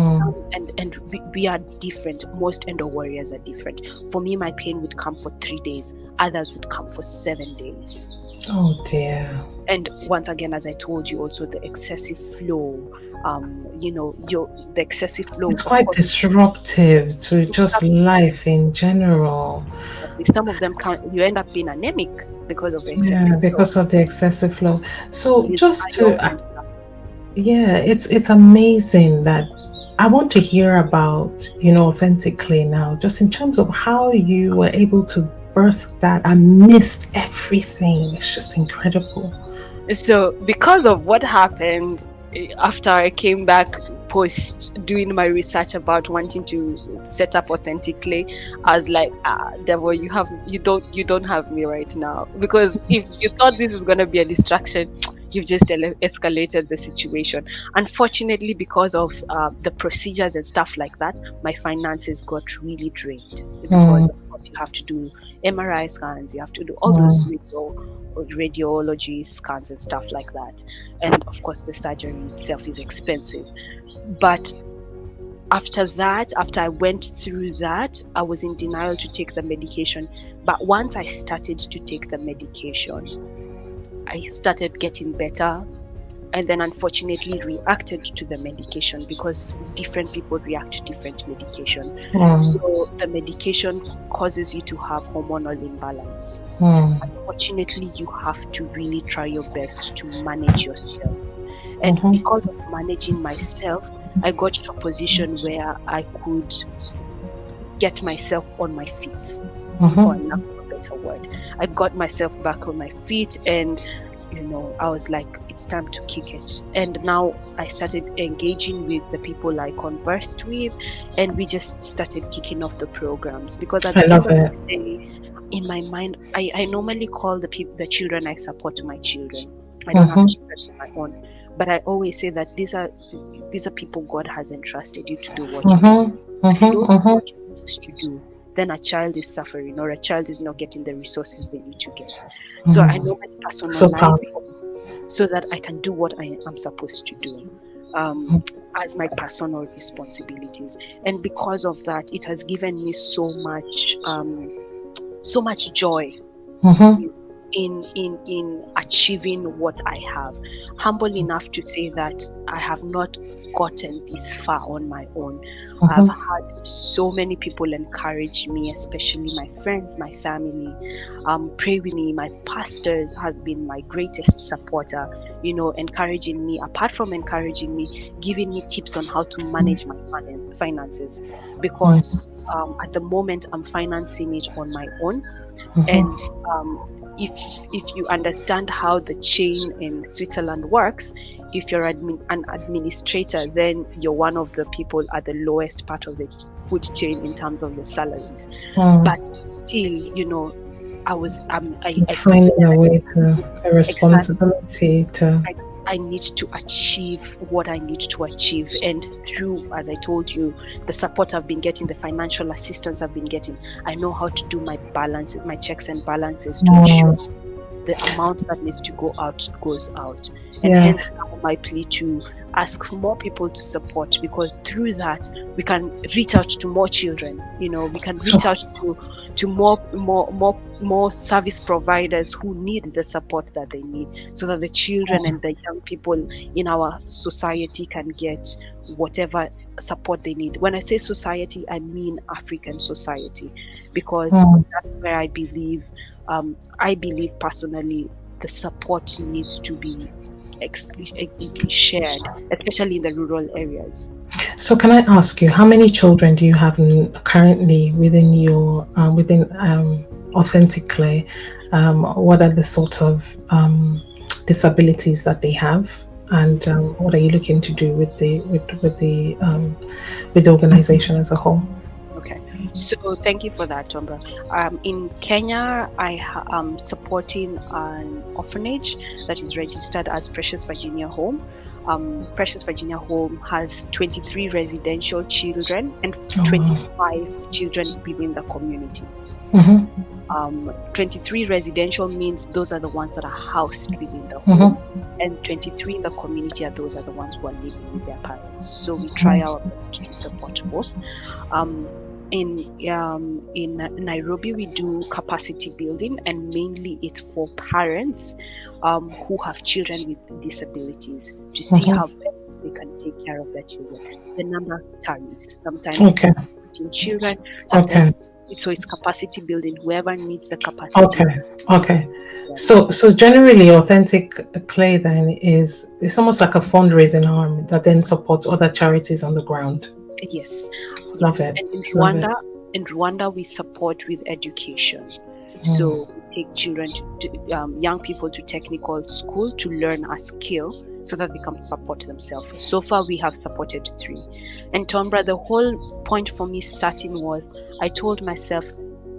we are different. Most Endo Warriors are different. For me, my pain would come for 3 days. Others would come for 7 days. Oh dear. And once again, as I told you, also the excessive flow. The excessive flow. It's quite disruptive to just life in general. Some of them you end up being anemic because of the excessive flow. Because of the excessive flow. So it's amazing that I want to hear about, authentically now, just in terms of how you were able to birth that and missed everything. It's just incredible. So because of what happened after I came back post doing my research about wanting to set up authentically, I was like, devil, you don't have me right now. Because if you thought this is going to be a distraction, you've just escalated the situation. Unfortunately, because of the procedures and stuff like that, my finances got really drained because, Mm, of course, you have to do MRI scans, you have to do all those mm, radiology scans and stuff like that. And of course, the surgery itself is expensive. But after I went through that, I was in denial to take the medication. But once I started to take the medication, I started getting better, and then unfortunately reacted to the medication because different people react to different medication. mm, So the medication causes you to have hormonal imbalance. mm, Unfortunately, you have to really try your best to manage yourself. And mhm, because of managing myself, I got to a position where I could get myself on my feet, for mhm. lack of a better word. I got myself back on my feet, and I was like, it's time to kick it. And now I started engaging with the people I conversed with, and we just started kicking off the programs. Because at I the end love of it. the day, in my mind, I normally call the children I support my children. I don't have Mhm, children of my own, but I always say that these are people God has entrusted you to do what you do. mhm, If you mhm, don't do mhm, what you're supposed to do, then a child is suffering, or a child is not getting the resources they need to get. So I mhm. normally So personalize powerful. it so that I can do what I am supposed to do, um, as my personal responsibilities. And because of that, it has given me so much joy Mhm, in achieving what I have. Humble enough to say that I have not gotten this far on my own. I've mhm, had so many people encourage me, especially my friends, my family, pray with me. My pastors have been my greatest supporter, encouraging me, apart from encouraging me, giving me tips on how to manage my finances. Because at the moment, I'm financing it on my own. And mhm. um, if you understand how the chain in Switzerland works, if you're an administrator, then you're one of the people at the lowest part of the food chain in terms of the salaries. Mm. But still, I was I feel Finding a way to a exactly. responsibility to. I need to achieve what I need to achieve. And through, as I told you, the support I've been getting, the financial assistance I've been getting, I know how to do my balances, my checks and balances to ensure Mm. the amount that needs to go out goes out. And Yeah. hence now my plea to ask for more people to support, because through that we can reach out to more children. We can So reach out to more service providers who need the support that they need, so that the children and the young people in our society can get whatever support they need. When I say society, I mean African society, because mm. that's where I believe personally the support needs to be shared, especially in the rural areas. So can I ask you, how many children do you have currently within your within Authentic Clay? What are the sort of disabilities that they have, and what are you looking to do with the organization as a whole? Okay, so thank you for that, Tombra. In Kenya, am supporting an orphanage that is registered as Precious Virginia Home. Precious Virginia Home has 23 residential children and Oh, wow. 25 children within the community. Mm-hmm, 23 residential means those are the ones that are housed within the home, mm-hmm, and 23 in the community are those are the ones who are living with their parents. So we try our best to support both. Um, in Nairobi, we do capacity building, and mainly it's for parents who have children with disabilities, to see how mm-hmm. best they can take care of their children. The number varies. Sometimes Okay, 14 children, sometimes okay, so it's capacity building. Whoever needs the capacity. okay, okay. Yeah. So generally, Authentic Clay then is it's almost like a fundraising arm that then supports other charities on the ground. Yes, Love yes. it, And love it. In Rwanda, we support with education. Mm. So we take children young people to technical school to learn a skill so that they can support themselves. So far, we have supported 3. And Tombra, the whole point for me starting was I told myself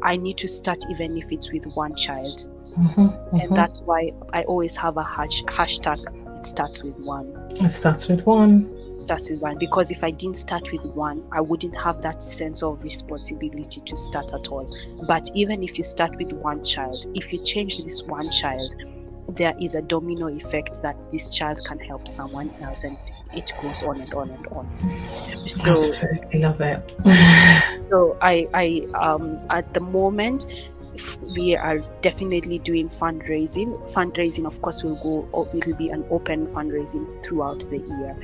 I need to start even if it's with one child. And that's why I always have a hashtag. It starts with one. It starts with one. Starts with one, because if I didn't start with one, I wouldn't have that sense of responsibility to start at all. But even if you start with one child, if you change this one child, there is a domino effect that this child can help someone else, and it goes on and on and on. So Absolutely love it. I at the moment, we are definitely doing fundraising. Of course, it'll be an open fundraising throughout the year,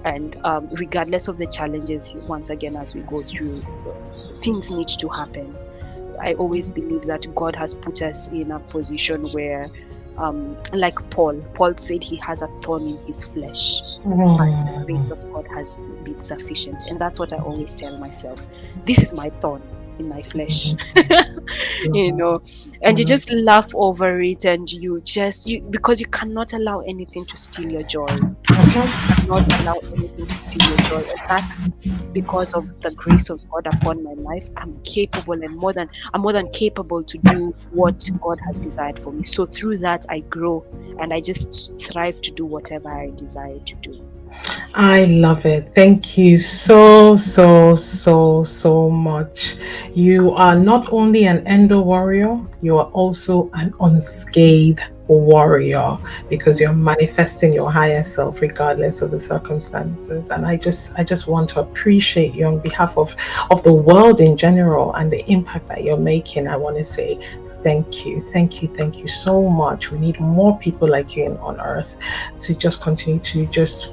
and regardless of the challenges, once again, as we go through, things need to happen. I always believe that God has put us in a position where, like Paul said, he has a thorn in his flesh, but the grace of God has been sufficient. And that's what I always tell myself. This is my thorn in my flesh. And you just laugh over it, and you because you cannot allow anything to steal your joy. You cannot allow anything to steal your joy. And that's because of the grace of God upon my life. I'm more than capable to do what God has desired for me. So through that, I grow, and I just thrive to do whatever I desire to do. I love it. Thank you so much. You are not only an Endo Warrior, you are also an unscathed warrior, because you're manifesting your higher self regardless of the circumstances. And I just want to appreciate you on behalf of the world in general and the impact that you're making. I want to say thank you so much. We need more people like you on earth to just continue to just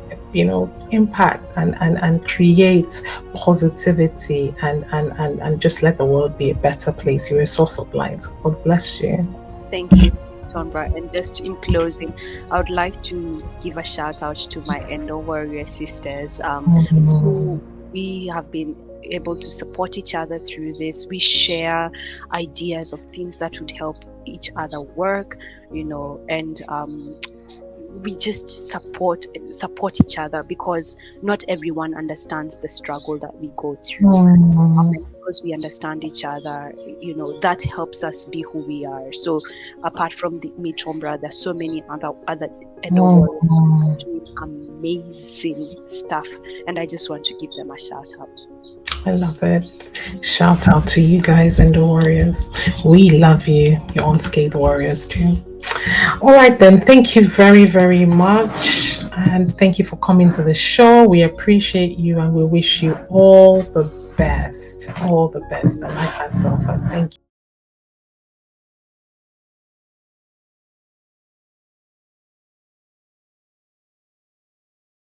impact and create positivity and just let the world be a better place. You're a source of light. God bless you. Thank you, Tombra. And just in closing, I would like to give a shout out to my Endo Warrior sisters, who we have been able to support each other through this. We share ideas of things that would help each other work, and we just support each other, because not everyone understands the struggle that we go through. And because we understand each other, that helps us be who we are. So apart from me, Tombra, there's so many other warriors doing amazing stuff, and I just want to give them a shout out. I love it. Shout out to you guys and the warriors. We love you. You're unscathed warriors too. All right then, thank you very, very much. And thank you for coming to the show. We appreciate you and we wish you all the best. All the best. And life has to offer. Thank you.